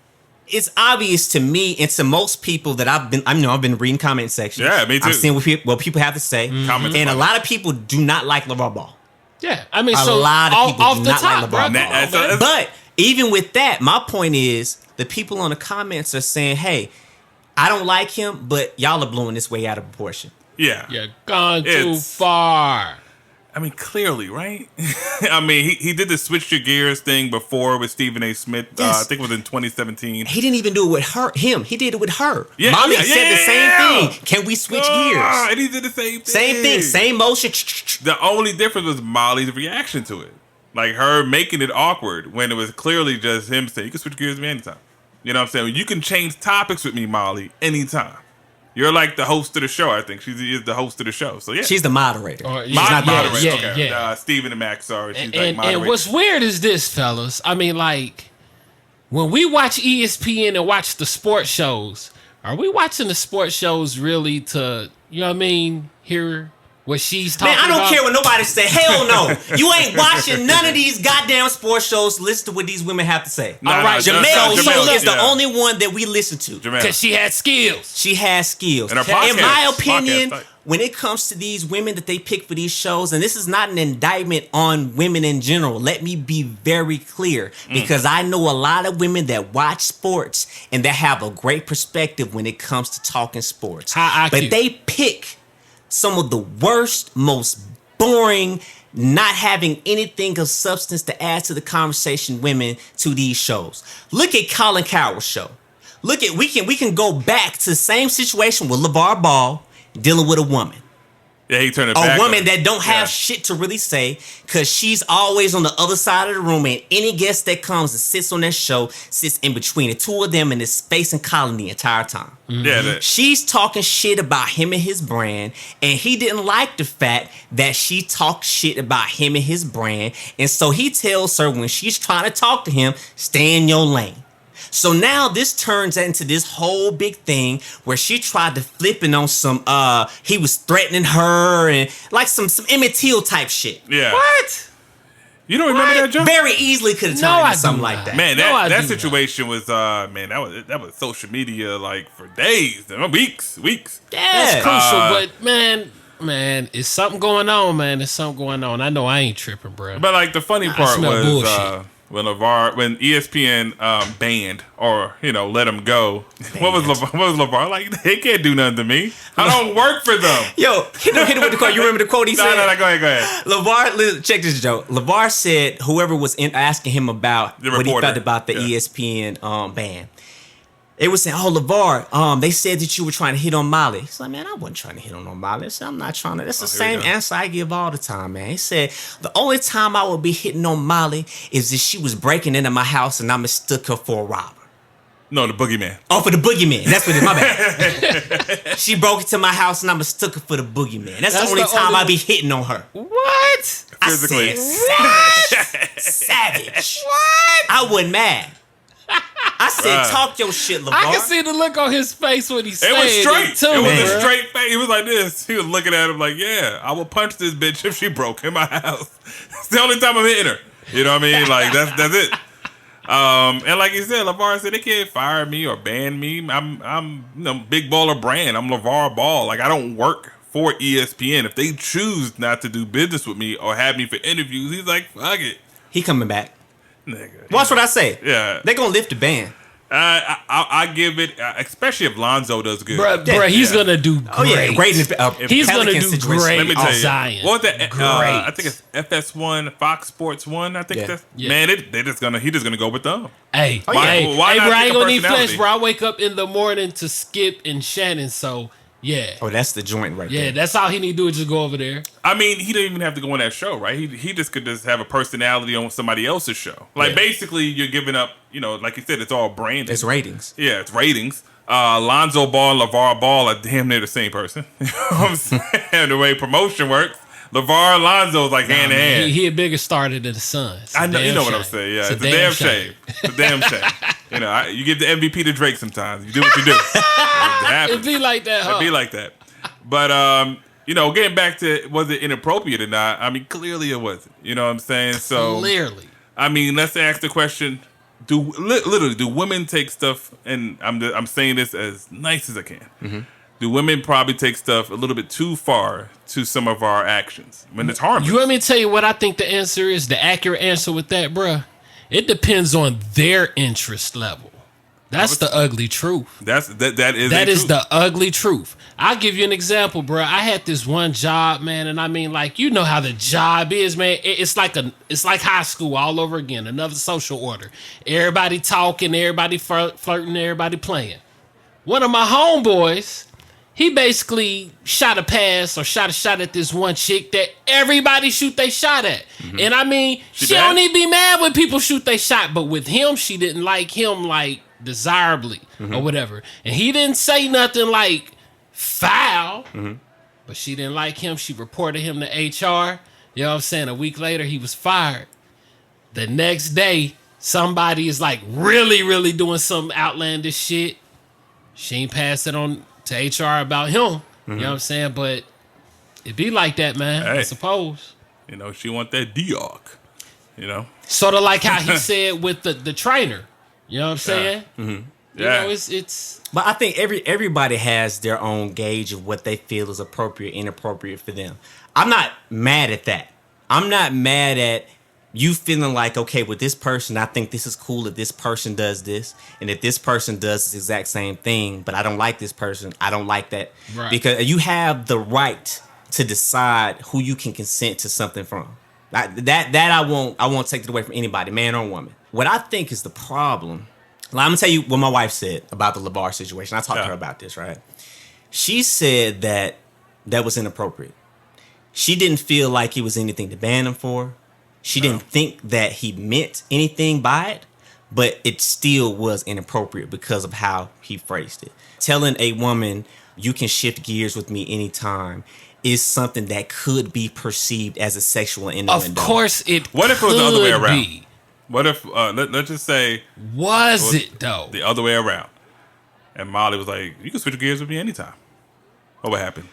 it's obvious to me and to most people that I've been reading comment sections. Yeah, me too. I've seen what people have to say, Comments and a funny. lot of people do not like Lavar Ball. Yeah, I mean, A so lot of people off do the not top, like bro. LeBron Come James. on, man. But even with that, my point is the people on the comments are saying, "Hey, I don't like him, but y'all are blowing this way out of proportion." Yeah. You're gone too It's- far. I mean, clearly, right? I mean, he did the switch your gears thing before with Stephen A. Smith. Yes. I think it was in 2017. He didn't even do it with him. He did it with her. Yeah, Molly yeah, said the same yeah. thing. Can we switch Ah, gears? and he did the same thing. Same thing, same motion. The only difference was Molly's reaction to it. Like her making it awkward when it was clearly just him saying, you can switch gears with me anytime. You know what I'm saying? You can change topics with me, Molly, anytime. You're like the host of the show, I think. She is the host of the show. So yeah. She's the moderator. Or- She's yeah, not the moderator. host. Yeah, Okay. yeah. Stephen and Max, sorry. She's like And moderator. what's weird is this, fellas. I mean, like, when we watch ESPN and watch the sports shows, are we watching the sports shows really to, you know what I mean, hear what she's talking Man, I don't about? care what nobody say. Hell no. You ain't watching none of these goddamn sports shows. Listen to what these women have to say. Nah, All right, nah, Jamel Jamel, is the yeah. only one that we listen to. Jamel. Because she had skills. She has skills. And her podcast- In my opinion, podcast, when it comes to these women that they pick for these shows, and this is not an indictment on women in general, let me be very clear, because I know a lot of women that watch sports and that have a great perspective when it comes to talking sports. High IQ. But they pick some of the worst, most boring, not having anything of substance to add to the conversation women to these shows. Look at Colin Cowell's show. Look at we can go back to the same situation with LeVar Ball dealing with a woman. Yeah, he turned it back. A woman on- that don't have Yeah. shit to really say because she's always on the other side of the room, and any guest that comes and sits on that show sits in between the two of them and is facing Colin the entire time. Yeah, that, She's talking shit about him and his brand, and he didn't like the fact that she talked shit about him and his brand, and so he tells her when she's trying to talk to him, stay in your lane. So now this turns into this whole big thing where she tried to flip it on some he was threatening her and like some Emmett Till type shit. yeah. What? You don't remember that, John? Very easily could have No, turned I into something do like not. that. Man, No, I that do situation was man, that was social media like for days, weeks. Yeah. Crucial, but man, it's something going on, man. There's something going on. I know I ain't tripping, bro. But like the funny part smell was bullshit. when ESPN banned or let him go. What was LeVar like? They can't do nothing to me. I don't work for them. Yo, hit him with the quote. You remember the quote he No, said? go ahead. LeVar, check this joke. LeVar said whoever was asking him about The what he reporter. felt about the Yeah. ESPN ban. They were saying, "Oh, LeVar, they said that you were trying to hit on Molly." He's like, "Man, I wasn't trying to hit on Molly." I said, "I'm not trying to." That's the here we same go. answer I give all the time, man. He said, "The only time I would be hitting on Molly is if she was breaking into my house and I mistook her for a robber." No, the boogeyman. Oh, for the boogeyman. That's what it is. My bad. She broke into my house and I mistook her for the boogeyman. That's the That's only the time only- I be hitting on her. What? I Physically. said, savage. What? I wasn't mad. I said, talk your shit, LeVar. I can see the look on his face when he said It was straight. it too, It was bro. a straight face. He was like this. He was looking at him like, yeah, I will punch this bitch if she broke in my house. It's the only time I'm hitting her. You know what I mean? Like that's it. And like you said, LeVar said they can't fire me or ban me. I'm big baller brand. I'm LeVar Ball. Like I don't work for ESPN. If they choose not to do business with me or have me for interviews, he's like, fuck it. He coming back. Nigga. Watch what I say. Yeah. They gonna lift the ban. I give it, especially if Lonzo does good. Bruh, he's Yeah. gonna do great. Oh yeah, great. He's gonna Pelican do situation. great. Let me tell you. Zion. What was that? Great. I think it's FS1, Fox Sports 1. I think Yeah. that's Yeah. man. He just gonna go with them. Hey, yeah. hey, Why hey, not bro, I pick ain't a gonna need personality? flesh, bro. I wake up in the morning to Skip and Shannon, so yeah. Oh, that's the joint right Yeah, there. that's all he need to do is just go over there. I mean, he didn't even have to go on that show, right? He just could just have a personality on somebody else's show. Like Yeah. basically, you're giving up. Like you said, it's all branded. It's ratings. Yeah, it's ratings. Lonzo Ball and LeVar Ball are damn near the same person. You know what I'm saying? The way promotion works. LeVar and Lonzo's like hand in hand. He a bigger starter than the Suns. I know, you know what I'm saying. Yeah, it's a damn shame. It's a damn shame. You know, you give the MVP to Drake sometimes. You do what you do. It be like that, huh? It be like that. But you know, getting back to was it inappropriate or not? I mean, clearly it wasn't. You know what I'm saying? So clearly. I mean, let's ask the question: do women take stuff? And I'm saying this as nice as I can. Mm-hmm. Do women probably take stuff a little bit too far to some of our actions when it's harmless? You want me to tell you what I think the answer is? The accurate answer with that, bruh? It depends on their interest level. That's the ugly truth. That is the ugly truth. I'll give you an example, bruh. I had this one job, man, and I mean, like, you know how the job is, man. It's like high school all over again. Another social order. Everybody talking, everybody flirting, everybody playing. One of my homeboys, he basically shot a pass or shot a shot at this one chick that everybody shoot they shot at. Mm-hmm. And I mean, she don't even be mad when people shoot they shot, but with him, she didn't like him like desirably or whatever. And he didn't say nothing like foul, but she didn't like him. She reported him to HR. You know what I'm saying? A week later, he was fired. The next day, somebody is like really, really doing some outlandish shit. She ain't passed it on to HR about him. You know what I'm saying? But it be like that, man, I suppose. You know, she want that D-Arc, you know? Sort of like how he said with the trainer. You know what I'm saying? Yeah. You know, it's. But I think everybody has their own gauge of what they feel is appropriate, inappropriate for them. I'm not mad at that. I'm not mad at you feeling like, okay, with this person, I think this is cool if this person does this. And if this person does the exact same thing, but I don't like this person, I don't like that. Right. Because you have the right to decide who you can consent to something from. That I won't take it away from anybody, man or woman. What I think is the problem, I'm going to tell you what my wife said about the Lavar situation. I talked to her about this, right? She said that was inappropriate. She didn't feel like it was anything to ban him for. She didn't think that he meant anything by it, but it still was inappropriate because of how he phrased it. Telling a woman, you can shift gears with me anytime, is something that could be perceived as a sexual innuendo. Of course it What if it was the other way around? Be. What if, let's just say... Was it, though? The other way around. And Molly was like, you can switch gears with me anytime. What would happen?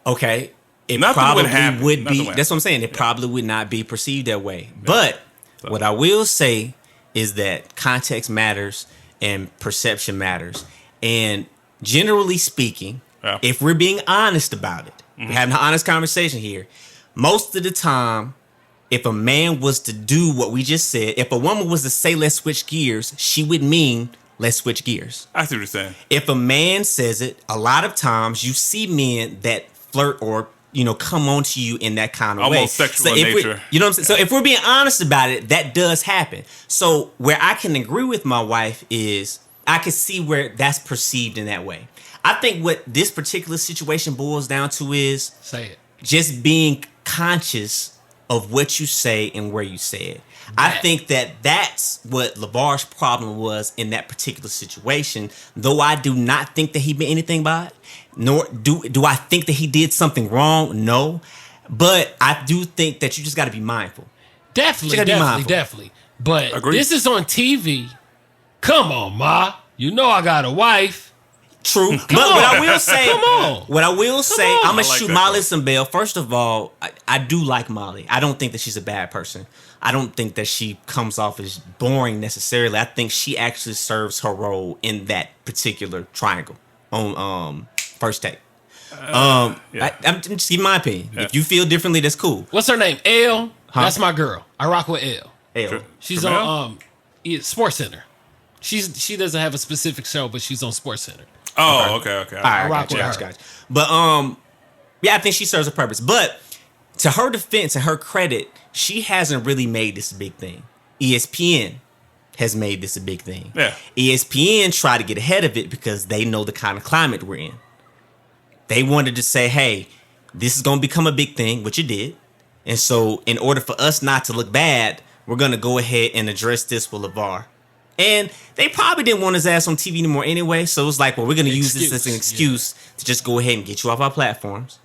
Okay. It Nothing probably would be. That's what I'm saying. It probably would not be perceived that way. Yeah. But what I will say is that context matters and perception matters. And generally speaking, if we're being honest about it, we're having an honest conversation here, most of the time, if a man was to do what we just said, if a woman was to say, let's switch gears, she would mean, let's switch gears. I see what you're saying. If a man says it, a lot of times you see men that flirt or, you know, come on to you in that kind of way. Almost sexual in nature. You know what I'm saying? So if we're being honest about it, that does happen. So where I can agree with my wife is I can see where that's perceived in that way. I think what this particular situation boils down to is just being conscious of what you say and where you say it. I think that's what Lavar's problem was in that particular situation. Though I do not think that he meant anything by it, nor do I think that he did something wrong. No, but I do think that you just got to be mindful. Definitely. But this is on TV. Come on, Ma. You know I got a wife. True. What I will say, I'm gonna shoot Molly some bail. First of all, I do like Molly. I don't think that she's a bad person. I don't think that she comes off as boring necessarily. I think she actually serves her role in that particular triangle on First Take. I'm just giving my opinion. Yeah. If you feel differently, that's cool. What's her name? Elle. Huh? That's my girl. I rock with Elle. Elle. She's on Sports Center. She doesn't have a specific show, but she's on Sports Center. Oh, okay. All right, I got you. But I think she serves a purpose. But to her defense and her credit, she hasn't really made this a big thing. ESPN has made this a big thing. Yeah. ESPN tried to get ahead of it because they know the kind of climate we're in. They wanted to say, hey, this is going to become a big thing, which it did. And so in order for us not to look bad, we're going to go ahead and address this with Lavar. And they probably didn't want his ass on TV anymore anyway. So it was like, well, we're going to use this as an excuse to just go ahead and get you off our platforms.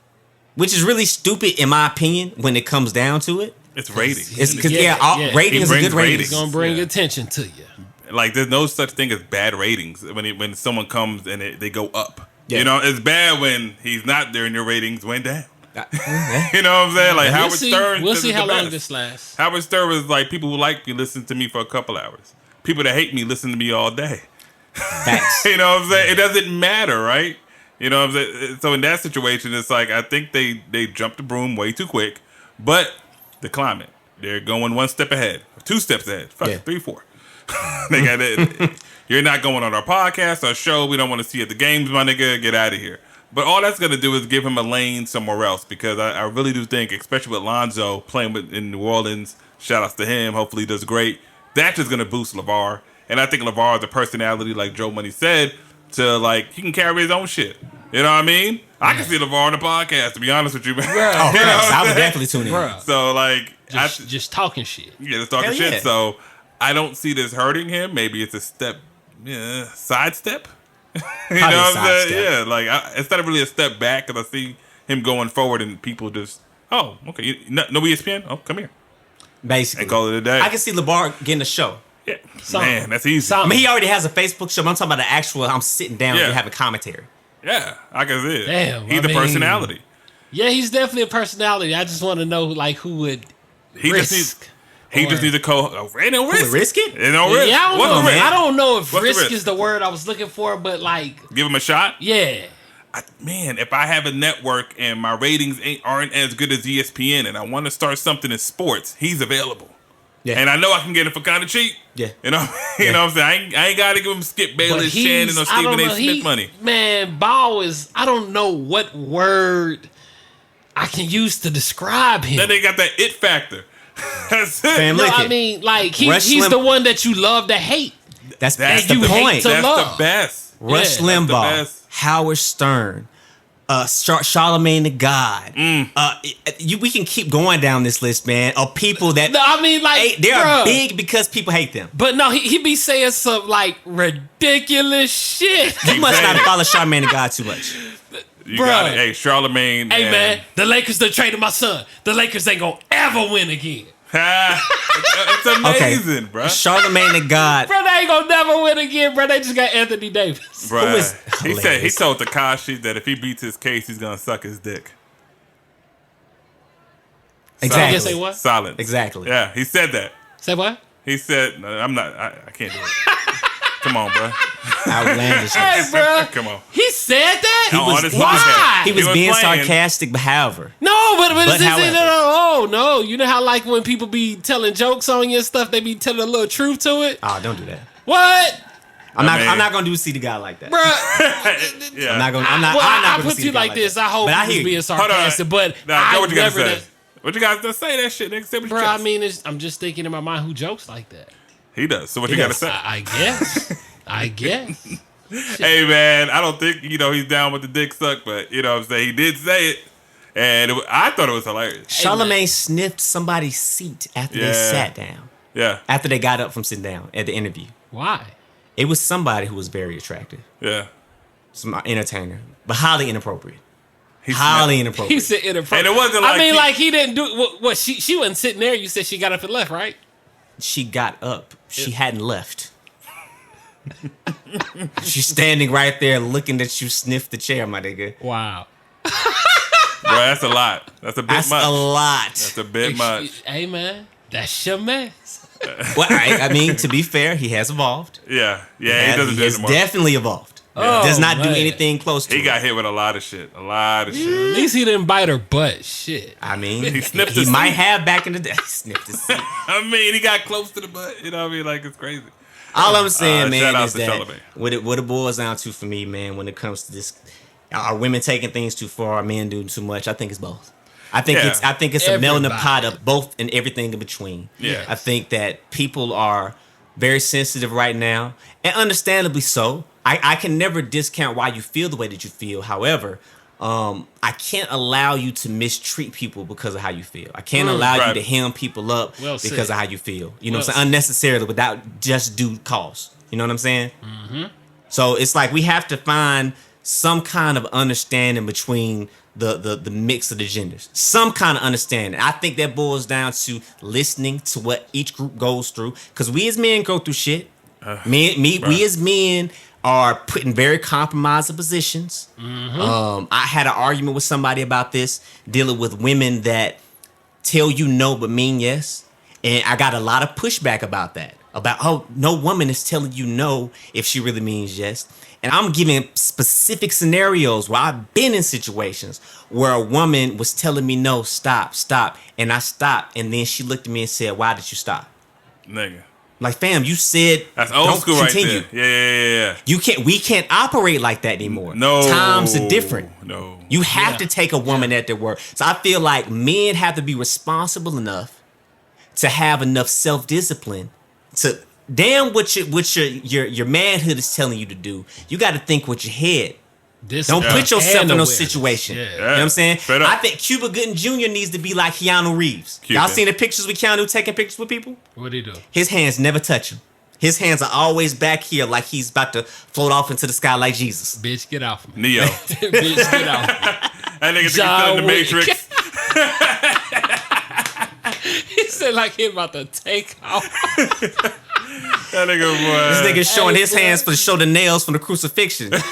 which is really stupid in my opinion when it comes down to it. It's ratings. It's because Yeah. ratings He are good brings ratings. ratings. It's gonna bring Yeah. attention to you. Like there's no such thing as bad ratings when someone comes and they go up. Yeah. You know, it's bad when he's not there and your ratings went down. Yeah. You know what I'm saying? Like We'll Howard see. Stern. We'll says see it's how the long best. this lasts. Howard Stern was like, people who like me listen to me for a couple hours. People that hate me listen to me all day. Facts. You know what I'm saying? It doesn't matter, right? You know what I'm saying? So in that situation, it's like I think they jumped the broom way too quick. But the climate, they're going one step ahead, 2 steps ahead, fuck Yeah. 3, 4. They got it. You're not going on our podcast, our show. We don't want to see you at the games, my nigga. Get out of here. But all that's gonna do is give him a lane somewhere else because I really do think, especially with Lonzo playing in New Orleans, shout outs to him. Hopefully he does great. That's just gonna boost LaVar. And I think LaVar has a personality, like Joe Money said, to like he can carry his own shit. You know what I mean? I can see LaVar on the podcast, to be honest with you, man. Oh, You know what facts. I'm I would saying? definitely tune in. Bruh. So like, Just talking shit. yeah, let's talk Hell shit. yeah. So I don't see this hurting him. Maybe it's a step, sidestep. You Probably know a what I'm saying? sidestep. Yeah, like it's not really a step back because I see him going forward and people just, oh, okay, no ESPN. Oh, come here Basically. and call it a day. I can see LeVar getting a show. Yeah, Something. man, that's easy. I mean, he already has a Facebook show. But I'm talking about the actual. I'm sitting down Yeah. and having commentary. Yeah, I can see it. Damn, he's I the mean- personality. Yeah, he's definitely a personality. I just want to know like who would He risk. just needs. He just or- needs a ain't no risk. Risk it? Ain't no risk. Yeah, I don't What's know. the risk? I don't know if What's the risk risk? is the word I was looking for, but like, Give him a shot. yeah. Man, if I have a network and my ratings aren't as good as ESPN and I want to start something in sports, he's available. Yeah. And I know I can get it for kind of cheap. Yeah. You know, you know what I'm saying? I ain't got to give him Skip But Bayless, Shannon, or I Stephen don't A. know, Smith money. Man, Ball is, I don't know what word I can use to describe him. Then they got that it factor. That's it. Fam, No, look I it. mean, like, Rush he's Lim- the one that you love to hate. That's That's the you hate point. to That's love. the best. Rush that's the Limbaugh, best. Howard Stern, Charlemagne the God. We can keep going down this list, man, of people that No, I mean, like, they are bruh. big because people hate them. But no, he be saying some, like, ridiculous shit. You must saying not it. follow Charlemagne the God too much. You got Bruh. it. Hey, Charlemagne. Hey, and- man, the Lakers done traded my son. The Lakers ain't gonna ever win again. it's amazing, bro. Charlemagne the God. Bro, they ain't gonna never win again, bro. They just got Anthony Davis. Bruh. Who is He said he hilarious. told Tekashi that if he beats his case, he's gonna suck his dick. Exactly. Say what? Silence. Exactly. Yeah, he said that. Say what? He said, no, I'm not. I can't do it. Come on, bro. Outlandish. Hey, bro. Come on. He said that? He was- Why? He was being playing. sarcastic, but however. No, but But it's however. oh no. You know how like when people be telling jokes on you and stuff, they be telling a little truth to it? Oh, don't do that. What? I'm not. mean- I'm not gonna do see the guy like that. Bruh. Yeah. I'm not gonna. I'm not. Well, I'm not I gonna put see you the guy like this. I hope But I he's hear you. being Hold on. sarcastic, but Nah, I go what you gotta never say. What you guys say that shit, nigga? Say what you Bro, got. I mean, I'm just thinking in my mind who jokes like that. He does. So what He you gotta does. say? I guess. I guess. Hey man, I don't think he's down with the dick suck, but you know what I'm saying, he did say it, and I thought it was hilarious. Charlemagne sniffed somebody's seat after they Yeah. sat down. Yeah, After they got up from sitting down at the interview, Why? it was somebody who was very attractive, yeah. some entertainer, but highly inappropriate. He Highly snapped. inappropriate. He said inappropriate. And it wasn't I like mean, he- like he didn't do what she wasn't sitting there. You said she got up and left, right? She got up. She hadn't left. She's standing right there looking at you sniff the chair, my nigga. Wow. Bro, that's a lot. That's a bit That's much. a lot. That's a bit much. Hey man, that's your man. Well, I mean, to be fair, he has evolved. Yeah, he doesn't do it has anymore. definitely evolved. Oh, Does not do man. anything close to He it. got hit with a lot of shit. A lot of shit. At least he didn't bite her butt. Shit. I mean, He sniffed he the might seat. have back in the day. He sniffed the seat. I mean, he got close to the butt. You know what I mean? Like, it's crazy. All I'm saying, man, shout out is to that Charlemagne. what it boils down to for me, man, when it comes to this, are women taking things too far? Are men doing too much? I think it's both. I think Yeah. it's a melting Everybody. pot of both and everything in between. Yeah. I think that people are very sensitive right now, and understandably so. I can never discount why you feel the way that you feel. However, I can't allow you to mistreat people because of how you feel. I can't allow Right. you to hem people up Well because said. of how you feel. You know what Well I'm saying? Unnecessarily without just due cause. You know what I'm saying? Mm-hmm. So it's like we have to find some kind of understanding between the mix of the genders. Some kind of understanding. I think that boils down to listening to what each group goes through. Because we as men go through shit. We as men are put in very compromising positions. I had an argument with somebody about this, dealing with women that tell you no but mean yes. And I got a lot of pushback about that. About, oh, no woman is telling you no if she really means yes. And I'm giving specific scenarios where I've been in situations where a woman was telling me no, stop. And I stopped. And then she looked at me and said, why did you stop? Nigga. Like, fam, you said that's old don't school continue. Right there. Yeah. We can't operate like that anymore. No. Times are different. No. You have to take a woman at their word. So I feel like men have to be responsible enough to have enough self-discipline to damn what your manhood is telling you to do. You got to think with your head. Don't put yourself in those situations. Yeah. You know what I'm saying? Straight up. I think Cuba Gooding Jr. needs to be like Keanu Reeves. Cuban. Y'all seen the pictures with Keanu taking pictures with people? What'd he do? His hands never touch him. His hands are always back here like he's about to float off into the sky like Jesus. Bitch, get off me. Neo. Bitch, get off me. That nigga John still in the Wick. Matrix. He said like he about to take off. That nigga, boy. This nigga showing Hey, his boy. hands for the show the nails from the crucifixion. Like,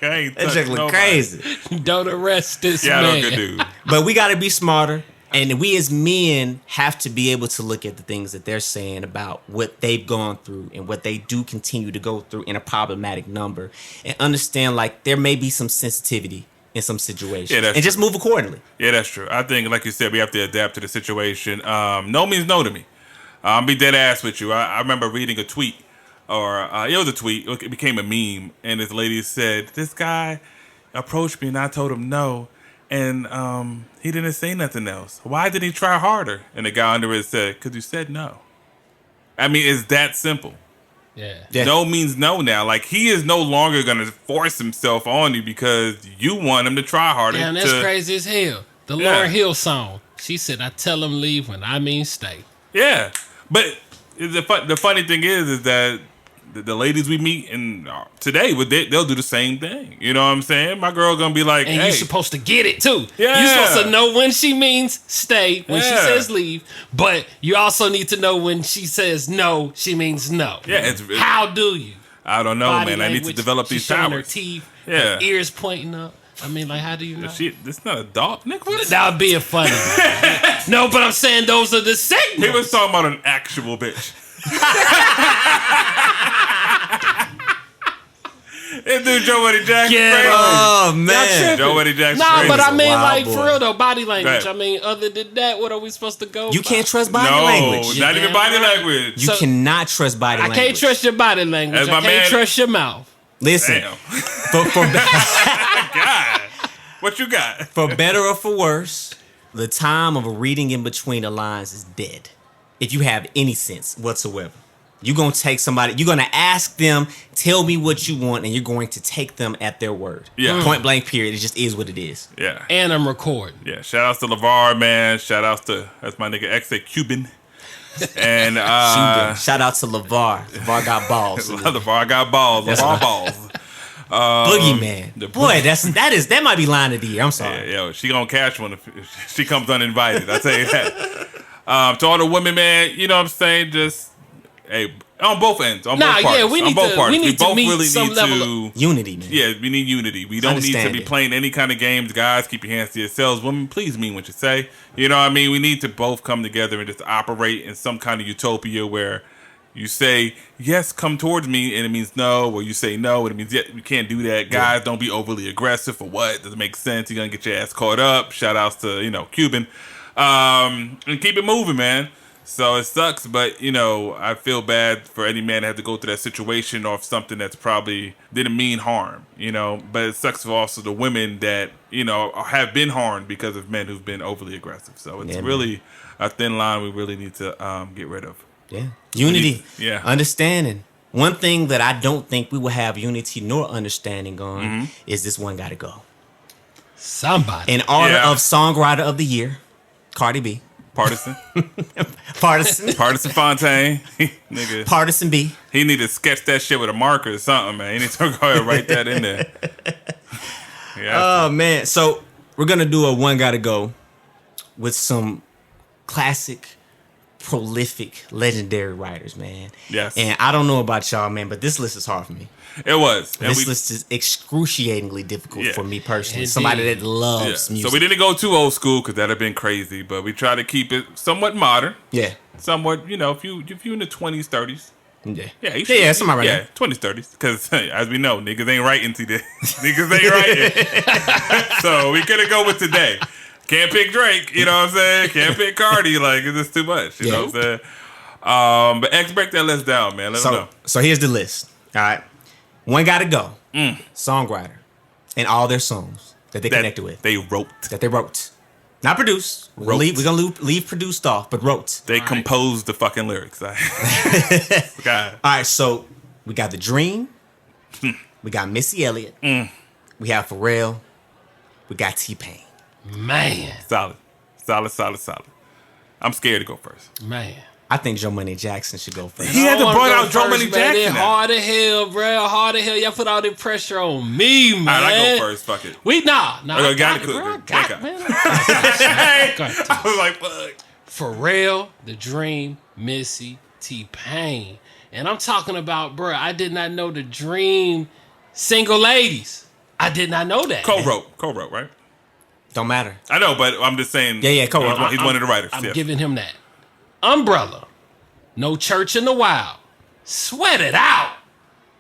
I ain't That touching joke look nobody. crazy. Don't arrest this Yeah, I man. know, good dude. But we got to be smarter. And we as men have to be able to look at the things that they're saying about what they've gone through and what they do continue to go through in a problematic number. And understand, like, there may be some sensitivity in some situations. Yeah, that's and just true. move accordingly. Yeah, that's true. I think, like you said, we have to adapt to the situation. No means no to me. I'll be dead ass with you. I remember reading a tweet, or it was a tweet. It became a meme, and this lady said, "This guy approached me, and I told him no, and he didn't say nothing else. Why did he try harder?" And the guy under it said, "Because you said no." I mean, it's that simple. Yeah. No means no now. Like, he is no longer going to force himself on you because you want him to try harder. Damn, that's crazy as hell. The Yeah. Lauryn Hill song. She said, I tell him leave when I mean stay. Yeah. But the funny thing is that the ladies we meet and today, they'll do the same thing. You know what I'm saying? My girl going to be like, And hey. you're supposed to get it too. Yeah. You're supposed to know when she means stay, when she Yeah. says leave. But you also need to know when she says no, she means no. Yeah, it's How do you? I don't know, Body man. I need to language, develop she's these showing her powers. teeth, Yeah. her ears pointing up. I mean, like, how do you know? This not a dog, Nick. What is That would be a funny. No, but I'm saying those are the He signals. was talking about an actual bitch. This dude Joe Eddie Jackson. Yeah, crazy. Oh, man. Joe Eddie Jackson. Nah, crazy. but I mean, wild like, boy. for real, though, body language. Right. I mean, other than that, what are we supposed to go You by? can't trust body no, language. not even Yeah. body language. You So- cannot trust body I language. can't trust your body language. As I my can't man- trust your mouth. Listen, Damn. for God. What you got? For better or for worse, the time of reading in between the lines is dead. If you have any sense whatsoever, you're going to take somebody, you're going to ask them, tell me what you want, and you're going to take them at their word. Yeah. Point blank, period. It just is what it is. Yeah. And I'm recording. Yeah. Shout outs to Lavar, man. Shout outs to, that's my nigga X, Cuban. And Shout out to Lavar. Lavar got balls. Lavar got balls. Lavar balls. Boogeyman. the Boy, that might be line of the year. I'm sorry. Yeah, yo, she gonna catch one if she comes uninvited. I tell you that. To all the women, man, you know what I'm saying? Just hey, on both ends, on Nah, both parties, yeah, we on need both to- parties. we need to both meet really some need level to. Unity, man. Yeah, we need unity. We don't need to Understand be it. playing any kind of games. Guys, keep your hands to yourselves. Women, please mean what you say. You know what I mean? We need to both come together and just operate in some kind of utopia where you say, yes, come towards me, and it means no, or you say no, and it means, yeah, you can't do that. Guys, don't be overly aggressive for what? Doesn't make sense. You're going to get your ass caught up. Shout outs to, Cuban. And keep it moving, man. So it sucks, but, I feel bad for any man that had to go through that situation off something that's probably didn't mean harm, But it sucks for also the women that, have been harmed because of men who've been overly aggressive. So it's really a thin line we really need to get rid of. Yeah. Unity. Yeah. Understanding. One thing that I don't think we will have unity nor understanding on is this one gotta go. Somebody. In honor Yeah. of Songwriter of the Year, Cardi B. Partisan. Partisan. Fontaine. Nigga. Partisan B. He need to sketch that shit with a marker or something, man. He need to go ahead and write that in there. Yeah. Oh man. So we're gonna do a one gotta go with some classic, prolific, legendary writers, man. Yes. And I don't know about y'all, man, but this list is hard for me. It was. And This list is excruciatingly difficult Yeah. for me personally. Indeed. Somebody that loves music. So we didn't go too old school because that'd have been crazy, but we try to keep it somewhat modern. Yeah. Somewhat, if you in the 20s, 30s. Yeah. Yeah, Yeah, somebody right Yeah, 20s, 30s. Because as we know, niggas ain't writing today. Niggas ain't writing. So we couldn't go with today. Can't pick Drake, you know what I'm saying? Can't pick Cardi, like it's just too much. You know what I'm saying? But X, break that list down, man. Let them know. So here's the list. All right. One gotta go. Songwriter. And all their songs that they connected with. They wrote. That they wrote. Not produced. We're gonna leave produced off, but wrote. They composed the fucking lyrics. God. All right, so we got The Dream. We got Missy Elliott. We have Pharrell. We got T-Pain. Man. Solid. I'm scared to go first. Man. I think Joe Money Jackson should go first. He had to I wanna brought go out Joe first, Money man. Jackson. It now. hard as hell, bro. Hard as hell. Y'all put all the pressure on me, man. All right, I go first. Fuck it. Nah. Okay, I got got it, it, bro. I good. got Got it, man. I was like, fuck. Pharrell, The Dream, Missy, T-Pain. And I'm talking about, bro, I did not know The Dream single ladies. I did not know that. Co-wrote, right? Don't matter. I know, but I'm just saying. Yeah, co-wrote. He's one of the writers. I'm yes. giving him that. Umbrella, No Church in the Wild, Sweat It Out.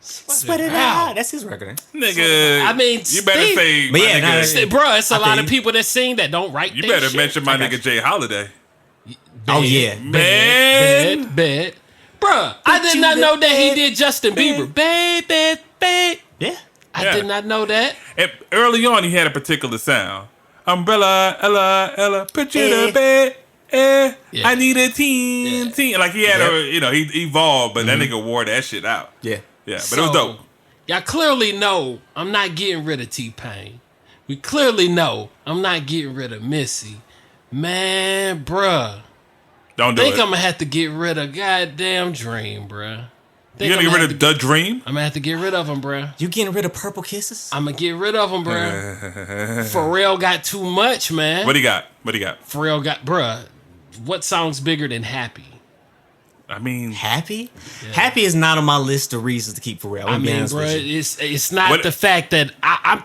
Sweat it out. That's his record. Nigga. I mean, you better Steve- say, But my yeah, nigga, nah, Bro, it's a lot of think- people that sing that don't write you their better shit. mention my I got nigga Jay Holiday. Oh, yeah. Man. Bad. Bruh, I did not know that he did Justin Bieber. Baby. Yeah. I Yeah. did not know that. And early on, he had a particular sound. Umbrella, Ella, put you in the bed. Yeah. I need a teen. Like he had he evolved, but that nigga wore that shit out. Yeah. Yeah, but it was dope. Y'all clearly know I'm not getting rid of T-Pain. We clearly know I'm not getting rid of Missy. Man, bruh. Don't do I think it. I'm gonna have to get rid of goddamn Dream, bruh. You gonna get rid of The Dream? I'm gonna have to get rid of him, bruh. You getting rid of Purple Kisses? I'm gonna get rid of him, bruh. Pharrell got too much, man. What he got? Pharrell got, bruh. What song's bigger than Happy? I mean, Happy? Happy is not on my list of reasons to keep Pharrell. I mean, bro, bruh, it's not What- the fact that I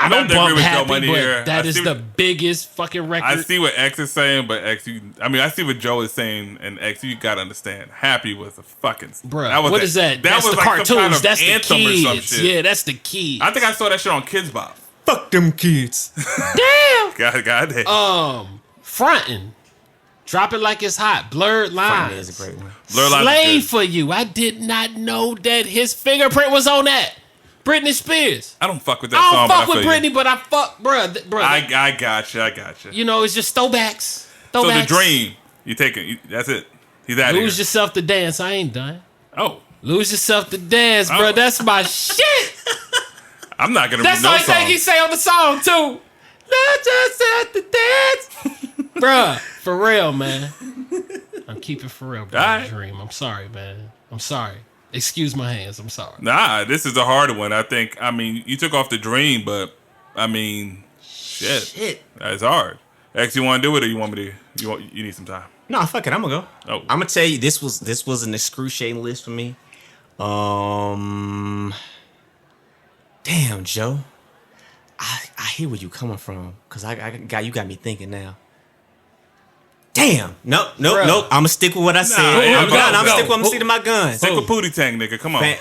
don't don't agree bump with Joe Happy, Money but here. that I is see the what- biggest fucking record. I see what X is saying, but I see what Joe is saying, and X, you gotta understand. Happy was a fucking Bruh, what is that? That's was the like some cartoons. kind of That's the anthem or some kids. shit. Yeah, that's the kids. I think I saw that shit on Kids Bop. fuck them kids. Damn. God damn. Frontin'. Drop It Like It's Hot. Blurred That Lines. is a great one. Blur Lines is Slave good. for You. I did not know that his fingerprint was on that. Britney Spears. I don't fuck with that I song. don't but fuck with feel you. Britney, but I fuck, bruh. I got you. You know, it's just throwbacks. So Throwbacks. The Dream, you take it. That's it. He's out of here. Lose Yourself to Dance. I ain't done. Oh, Lose Yourself to Dance, Oh. bruh. That's my shit. I'm not gonna. That's read the no only thing song. he say on the song too. Lose Yourself to Dance, bruh. For real, man. I'm keeping Pharrell, bro. Alright. Dream. I'm sorry, man. I'm sorry. Excuse my hands. I'm sorry. Nah, this is a hard one. I think. I mean, you took off The Dream, but I mean, shit. That's hard. X, you want to do it, or you want me to? You need some time. No, fuck it. I'm gonna go. Oh. I'm gonna tell you this was an excruciating list for me. Damn, Joe. I hear where you coming from, cause you got me thinking now. Damn. Nope. Bruh. I'm gonna stick with what I said. yeah, I'm go, gonna go. stick with I'm sticking to my guns. Stick with Pootie Tang, nigga. Come on. Man,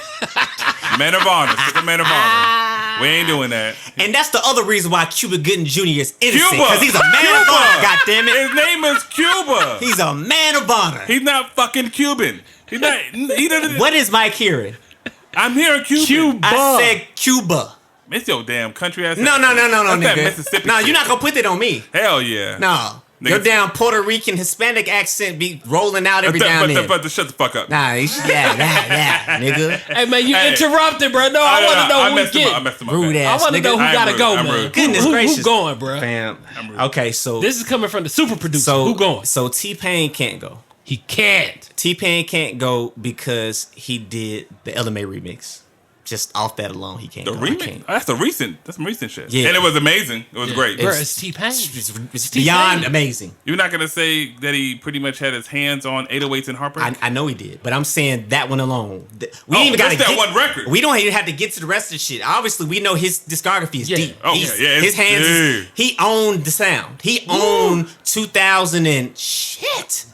Man of honor. Stick with Man of honor. We ain't doing that. and that's the other reason why Cuba Gooding Jr. is innocent, Cuba. cause he's a man of honor. God damn it. His name is Cuba. He's a man of honor. He's not fucking Cuban. He's not. He doesn't. What is Mike hearing? I'm hearing Cuban. I said Cuba. It's your damn country ass. No, That's that nigga. Mississippi No, shit. you're not gonna put that on me. Hell yeah. No. Nigga, Your damn Puerto Rican Hispanic accent be rolling out every now and then. But shut the fuck up. Nah, nigga. Hey man, you Hey. interrupted, bro. No, I want to know I who messed him up. I get. messed him up. Rude man. I ass want to nigga. know who I'm gotta rude. go, I'm man. rude. Goodness who gracious. going, bro? Fam. rude. Okay, so This is coming from the super producer. Who going? So T-Pain can't go. He can't. T-Pain can't go because he did the LMA remix. just off that alone, he can't The go. remix? That's some recent shit. Yeah. And it was amazing. It was great. Bro, it's T-Pain. It's beyond amazing. You're not gonna say that he pretty much had his hands on 808s and Heartbreak? I know he did, but I'm saying that one alone. We Oh, ain't even got to just that get one record. We don't even have to get to the rest of the shit. Obviously, we know his discography is Yeah. deep. Oh, yeah, it's his hands. deep. He owned the sound. He owned 2000 and shit.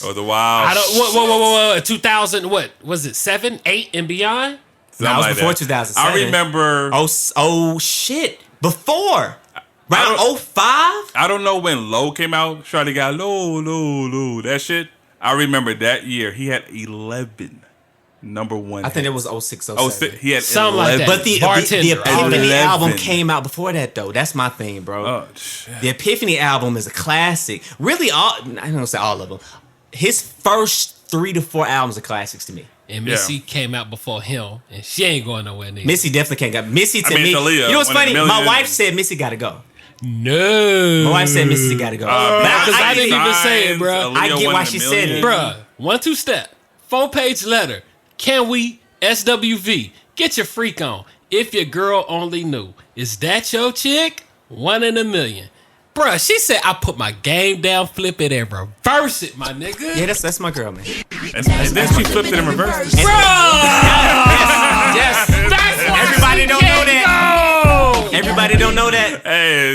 Oh, the wild. I don't. What? 2000. What was it? 7, 8, and beyond. No, it was before that. 2007. I remember. Oh shit! Before round 05. I don't know when Low came out. Shawty got low. That shit. I remember that year he had 11 number one. I think it hits. was 06, 07. Oh, he had Something 11. like that. But the Bartender. Epiphany 11. album came out before that, though. That's my thing, bro. Oh shit. The Epiphany album is a classic. Really, I don't want to say all of them. His first 3 to 4 albums are classics to me. And Missy came out before him, and she ain't going nowhere neither. Missy definitely can't go. Missy to me. Aaliyah, You know what's one of funny? the My million. wife said Missy got to go. No. My wife said Missy got to go. Because I didn't even say it, bro. Aaliyah, I get one why in a she million. said it. Bruh, 1-2 step. 4-page letter. Can we? SWV. Get your freak on. If your girl only knew. Is that your chick? 1 in a million. Bruh, she said I put my game down, flip it, and reverse it, my nigga. Yeah, that's my girl, man. And then she flipped it in reverse. Yes. That's why Everybody she don't know can't that. go. Everybody don't know that. Hey,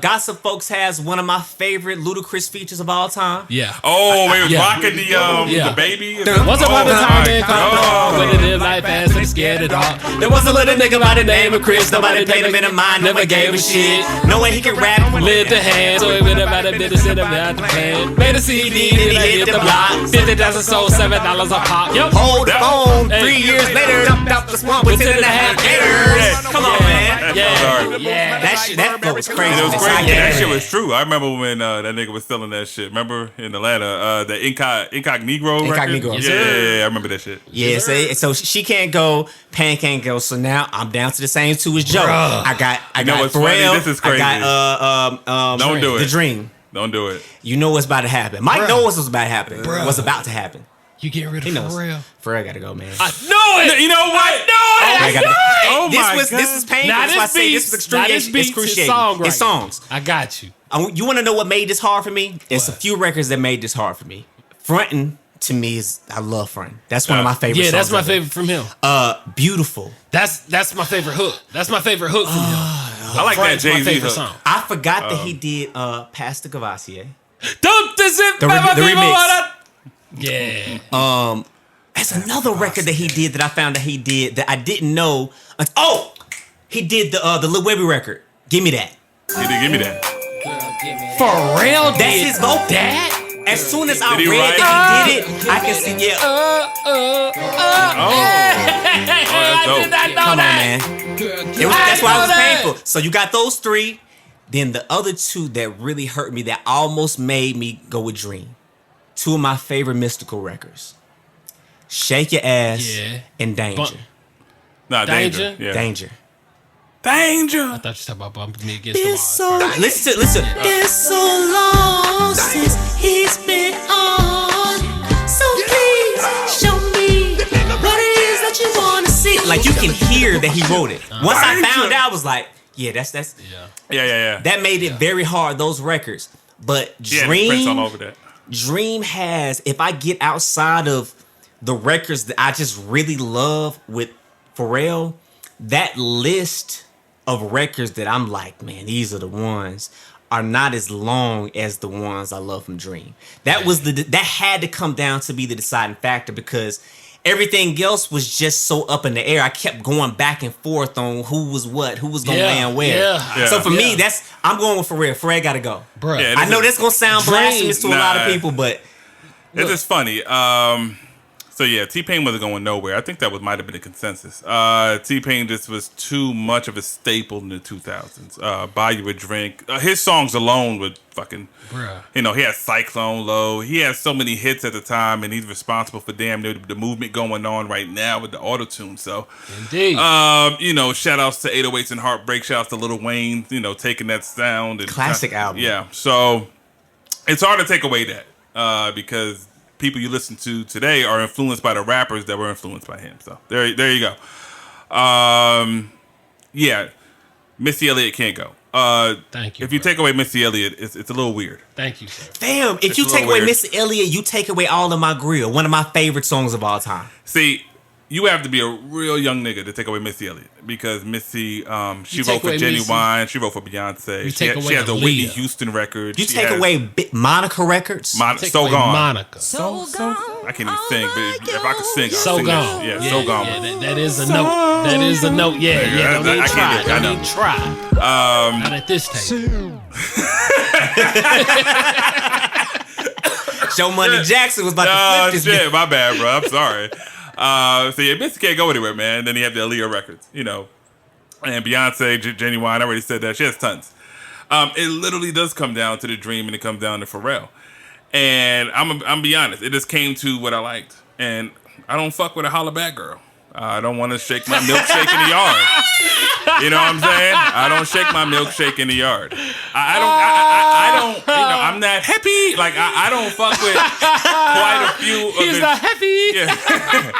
Gossip Folks has one of my favorite Ludacris features of all time. Yeah. Oh, we was Yeah. rocking Yeah. the baby. Once upon a time, man, my come God. on, when it is life fast and scared it all. There was a little nigga by the name of Chris. Nobody paid him in a mind, never gave a shit. No way he can rap. Lit the hand, so he went about a business in about the plan. Made a CD, then he hit the block. 50,000 sold, $7 a pop. Yep. Hold the phone. Hey. 3 years later, dumped out the swamp with 10.5 acres. Come on, man. Yeah. That flow was crazy. It was man. crazy. Yeah. That shit was true. I remember when that nigga was selling that shit. Remember in Atlanta, the Incognito record? Incognito. Yes, Yeah, sir. I remember that shit. Yeah, so she can't go, Pan can't go. So now I'm down to the same two as Joe. I got know what's funny? Pharrell. This is crazy. I got Don't do it. The Dream. Don't do it. You know what's about to happen. Mike Bruh. knows what's about to happen. What's about to happen. You getting rid He of knows. Pharrell? Pharrell got to go, man. I know it. You know what? I Pharrell gotta go. Oh This my was God. this is painful. Now That's why I this say beats, this is now this excruciating. beats Excruciating. is songwriting. It's songs. I got you. You want to know what made this hard for me? It's a What? few records that made this hard for me. Frontin' to me is I love Frontin'. That's one of my favorite. Yeah, that's songs my ever. favorite from him. Beautiful. That's my favorite hook. That's my favorite hook from him. I like that Front's my Jay-Z favorite hook. song. I forgot that he did Pastor Gavassier. Don't this it, The remix. Yeah. That's another record that he did that I found that he did that I didn't know. Oh, he did the Lil Webby record. Give me that. He did give me that. Pharrell did That's his vocal. that. As soon as I Did he read write that he did it, I can see. Yeah. That's dope. I did not know Come on, that. man. That's why it was painful. So you got those three. Then the other two that really hurt me, that almost made me go with Dream. Two of my favorite mystical records. Shake Your Ass Yeah. and Danger. Nah, Danger? danger. Yeah. Danger. Danger. I thought you were talking about bumping me against Been the so, wall. Listen. been so long since he's been on. So please show me what it is that you wanna see. Like you can hear that he wrote it. Once I Danger. found out, I was like, yeah, that's Yeah. that made it very hard, those records. But Yeah, Prince all Dream, over that. Dream has, if I get outside of the records that I just really love with Pharrell, that list of records that I'm like, man, these are the ones, are not as long as the ones I love from Dream. That was that had to come down to be the deciding factor because everything else was just so up in the air. I kept going back and forth on who was what, who was gonna Yeah, land where. yeah. So for me, Yeah. I'm going with Pharrell. Pharrell gotta go. Bruh. Yeah, I know that's gonna sound Dream. blasphemous to a lot of Nah. people, but It's just funny. So yeah, T-Pain wasn't going nowhere. I think that might have been a consensus. T-Pain just was too much of a staple in the 2000s. Buy You a Drink. His songs alone would fucking, Bruh. he had Cyclone Low. He had so many hits at the time, and he's responsible for damn near the movement going on right now with the auto-tune. So, Indeed. shout outs to 808s and Heartbreak. Shout outs to Lil Wayne, taking that sound. And Classic album. Yeah. So it's hard to take away that because people you listen to today are influenced by the rappers that were influenced by him. So there you go. Yeah, Missy Elliott can't go. Thank you. If you take away Missy Elliott, it's a little weird. Thank you, sir. Damn, if It's you a take little away weird. Missy Elliott, you take away All of My Grill, one of my favorite songs of all time. See, you have to be a real young nigga to take away Missy Elliott because Missy, she You wrote take for away Genuine, Missy. she wrote for Beyonce. You She take away has the Whitney Aaliyah. Houston record. You She take has away Monica Records. Take So away Gone. Monica. So I can't even sing, but if I could sing, I'll So sing gone. that. Yeah, So Gone. Yeah, that is a note. That is a note. Yeah, Yeah, Don't even I try. can't do it. I Don't know. even try. Not at this table. Joe Money Jackson was about Oh to flip this shit, bitch. my bad, bro. I'm sorry. So yeah, Missy can't go anywhere, man. Then you have the Aaliyah records, you know, and Beyonce, Genuine. I already said that. She has tons. It literally does come down to the dream, and it comes down to Pharrell. And I'm be honest, it just came to what I liked, and I don't fuck with a holla back girl. I don't want to shake my milkshake in the yard. You know what I'm saying? I don't shake my milkshake in the yard. I don't. You know, I'm not happy. Like I don't fuck with quite a few of He's his. not happy. Yeah.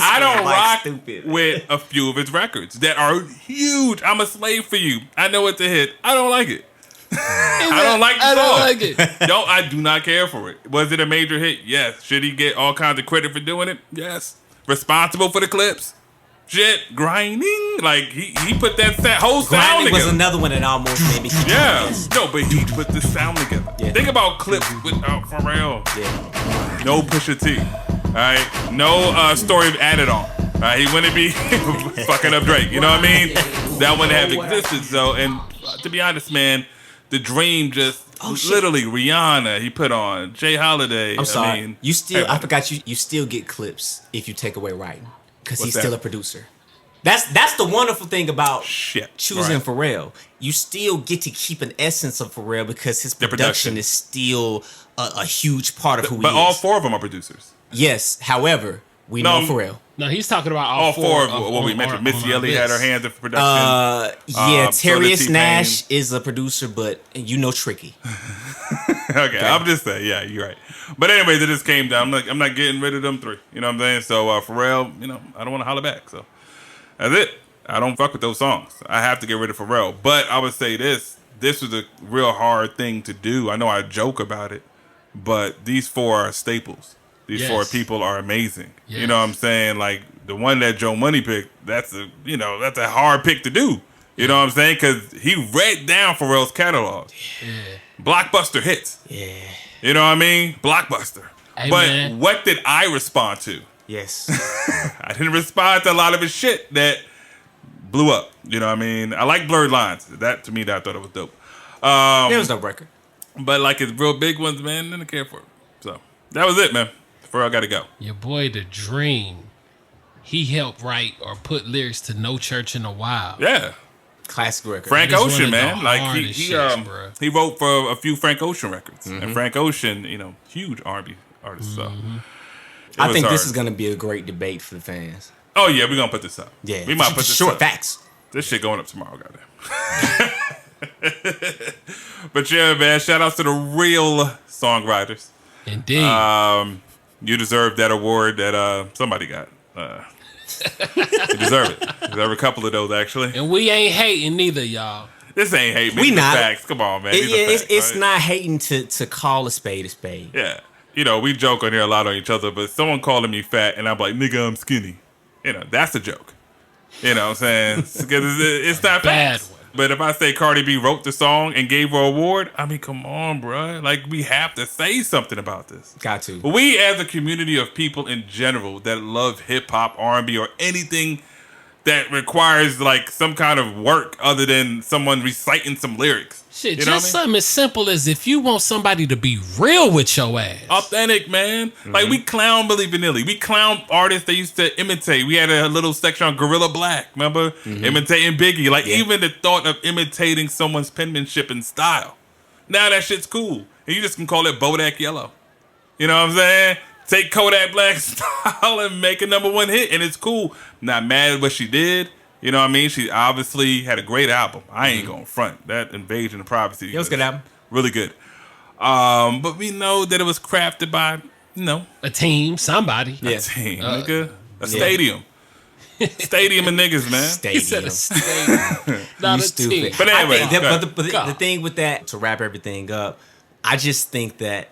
I don't Like rock stupid. with a few of his records that are huge. I'm a slave for you. I know it's a hit. I don't like it. I don't like the I don't song. like it. No, I do not care for it. Was it a major hit? Yes. Should he get all kinds of credit for doing it? Yes. Responsible for the clips? Shit. Grinding? Like, he put that whole sound Grinding was together. another one that almost made me. Yeah. No, but he put the sound together. Yeah. Think about clips without Pharrell. Yeah. No Pusha T. All right. No story of Added On. All right. He wouldn't be fucking up Drake. You know what I mean? That wouldn't have existed. So, and to be honest, man, the dream just literally Rihanna. He put on Jay Holiday. I'm sorry. I mean, You still, I everybody. forgot you still get clips if you take away writing because What's he's that? still a producer. That's the wonderful thing about Shit. choosing Right. Pharrell. You still get to keep an essence of Pharrell because his The production. production is still a huge part of who But he all is. four of them are producers. Yes, however, we No, know Pharrell. No, he's talking about All four of what we mentioned. Missy Elliott had her hands in production. Yeah, Soda Terrius T-Pain. Nash is a producer, but you know Tricky. Okay, I'm just saying. Yeah, you're right. But anyways, it just came down. I'm not getting rid of them three. You know what I'm saying? So Pharrell, you know, I don't want to holler back. So that's it. I don't fuck with those songs. I have to get rid of Pharrell. But I would say this was a real hard thing to do. I know I joke about it, but these four are staples. These Yes. four people are amazing. Yes. You know what I'm saying? Like the one that Joe Money picked, that's a hard pick to do. You know what I'm saying? Because he read down Pharrell's catalog. Yeah. Blockbuster hits. Yeah. You know what I mean? Blockbuster. Hey, but man. what did I respond to? Yes. I didn't respond to a lot of his shit that blew up. You know what I mean? I like Blurred Lines. That to me, I thought it was dope. There was no record. But like his real big ones, man, didn't care for it. So that was it, man. Pharrell got to go. Your boy, The Dream, he helped write or put lyrics to No Church in the Wild. Yeah. Classic record. Frank That is one Ocean, of the man. Like hardest he shits, bruh. he wrote for a few Frank Ocean records, and Frank Ocean, you know, huge R&B artist. So it I was think this hard. is going to be a great debate for the fans. Oh yeah, we're gonna put this up. Yeah. we might put this short up. facts. This shit going up tomorrow, goddamn. But yeah, man, shout outs to the real songwriters. Indeed. You deserve that award that somebody got. You deserve it. You deserve a couple of those, actually. and we ain't hating neither, y'all. This ain't hate. We These are not. facts. Come on, man. These are It's facts, right? not hating to call a spade a spade. Yeah. You know, we joke on here a lot on each other, but someone calling me fat and I'm like, nigga, I'm skinny. You know, that's a joke. You know what I'm saying? Because it's not Bad facts. one. But if I say Cardi B wrote the song and gave her an award, I mean, come on, bro. Like, we have to say something about this. Got to. But we, as a community of people in general that love hip hop, R&B, or anything that requires like some kind of work other than someone reciting some lyrics. Shit, You know just what I mean? something as simple as if you want somebody to be real with your ass. Authentic, man. Like, we clown Milli Vanilli. We clown artists they used to imitate. We had a little section on Gorilla Black, remember? Imitating Biggie. Like, even the thought of imitating someone's penmanship and style. Now that shit's cool. And you just can call it Bodak Yellow. You know what I'm saying? Take Kodak Black's style and make a #1 hit, and it's cool. Not mad at what she did. You know what I mean? She obviously had a great album. I ain't gonna front. That Invasion of Privacy. It was a good album. Really good. But we know that it was crafted by, No. A team, somebody. Yeah. Team, nigga. A stadium. Stadium of niggas, man. He said Stadium. a stadium, not You a stupid. team. But anyway, I think go that, but ahead. the thing with that, to wrap everything up, I just think that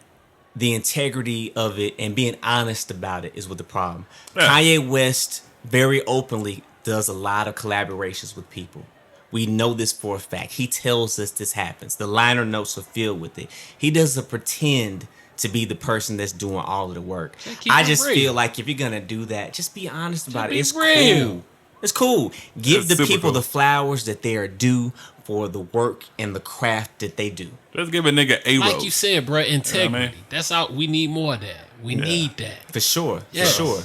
the integrity of it and being honest about it is what the problem. Yeah. Kanye West very openly does a lot of collaborations with people. We know this for a fact. He tells us this happens. The liner notes are filled with it. He doesn't pretend to be the person that's doing all of the work. keep I it just real. feel like if you're gonna do that, just be honest about it. be It's real. cool. It's cool. Give It's the super people cool. the flowers that they are due for the work and the craft that they do. Let's give a nigga a Like rose. you said, bro, integrity. mean? That's how we need more of that. We need that. For sure. Yes. For sure.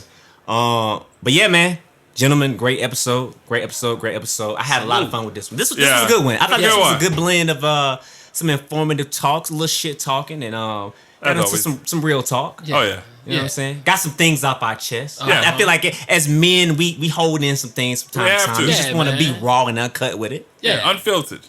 But yeah, man. Gentlemen, great episode. Great episode. Great episode. I had a lot of fun with this one. This was Yeah. a good one. I thought Good this was a one. good blend of some informative talks, a little shit talking, and got As into always. some real talk. Oh, yeah. You know what I'm saying? Got some things off our chest. Yeah. I feel like as men, we hold in some things from time We to have time. to. We just Yeah, want to be man. raw and uncut with it. Yeah. Unfiltered.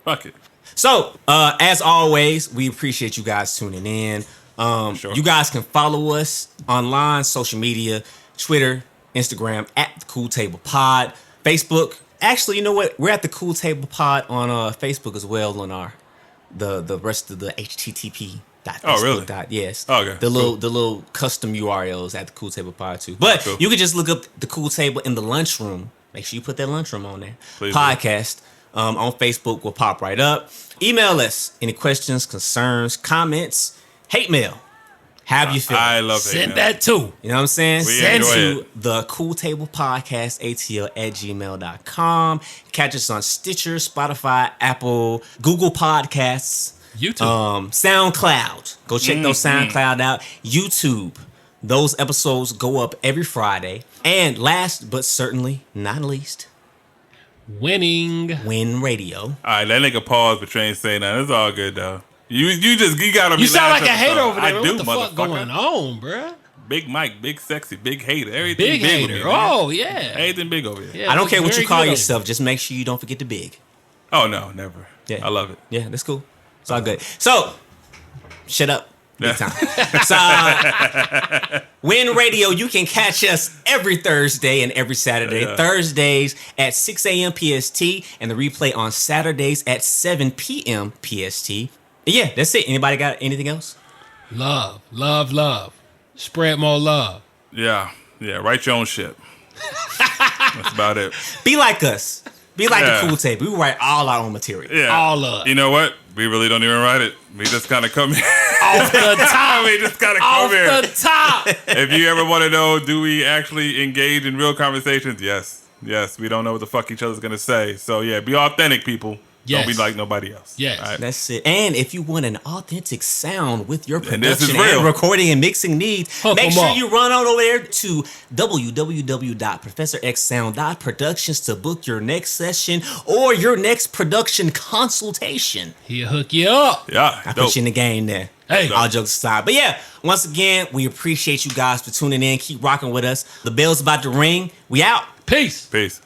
Fuck it. So, as always, we appreciate you guys tuning in. Sure. You guys can follow us online, social media, Twitter, Instagram, at the Cool Table Pod, Facebook. Actually, you know what? We're at the Cool Table Pod on Facebook as well on our the rest of the HTTP. Oh, really? Yes. Oh, okay. The little custom URLs at the Cool Table Pod too. But Cool. you can just look up the Cool Table in the Lunchroom. Make sure you put that Lunchroom on there. Please do. Podcast on Facebook will pop right up. Email us any questions, concerns, comments, hate mail. Have you feel? I love it. Send that too. You know what I'm saying? We Send enjoy to it. the Cool Table Podcast ATL@gmail.com. Catch us on Stitcher, Spotify, Apple, Google Podcasts, YouTube. SoundCloud. Go check those Mm-hmm. SoundCloud out. YouTube. Those episodes go up every Friday. And last but certainly not least, Winning. Win Radio. All right, that nigga paused, but you ain't saying nothing. It's all good, though. You got him. You sound like a hater over there. I What do, the fuck motherfucker. going on, bruh? Big Mike, big sexy, big hater. Everything Big big with hater. me, man. Oh, yeah. Everything big over here. Yeah, I don't care what very you call good. yourself. Just make sure you don't forget the big. Oh, no, never. Yeah. I love it. Yeah, that's cool. It's all good. So, shut up. Big Yeah. time. So, Win Radio, you can catch us every Thursday and every Saturday. Yeah. Thursdays at 6 a.m. PST and the replay on Saturdays at 7 p.m. PST. Yeah, that's it. Anybody got anything else? Love, love, love. Spread more love. Yeah. Write your own shit. That's about it. Be like us. Be like Yeah. the Cool Table. We write all our own material. Yeah. All of it. You know what? We really don't even write it. We just kind of come here. Off the top. We just kind of Off come here. the top. If you ever want to know, do we actually engage in real conversations? Yes. We don't know what the fuck each other's gonna say. So yeah, be authentic, people. Don't be Yes. like nobody else. Yes. All right? That's it. And if you want an authentic sound with your And this is production and real. recording and mixing needs, Hook make 'em sure up. you run on over there to www.professorxsound.productions to book your next session or your next production consultation. He'll hook you up. Yeah. I dope. put you in the game there. Hey. All jokes aside. But yeah, once again, we appreciate you guys for tuning in. Keep rocking with us. The bell's about to ring. We out. Peace. Peace.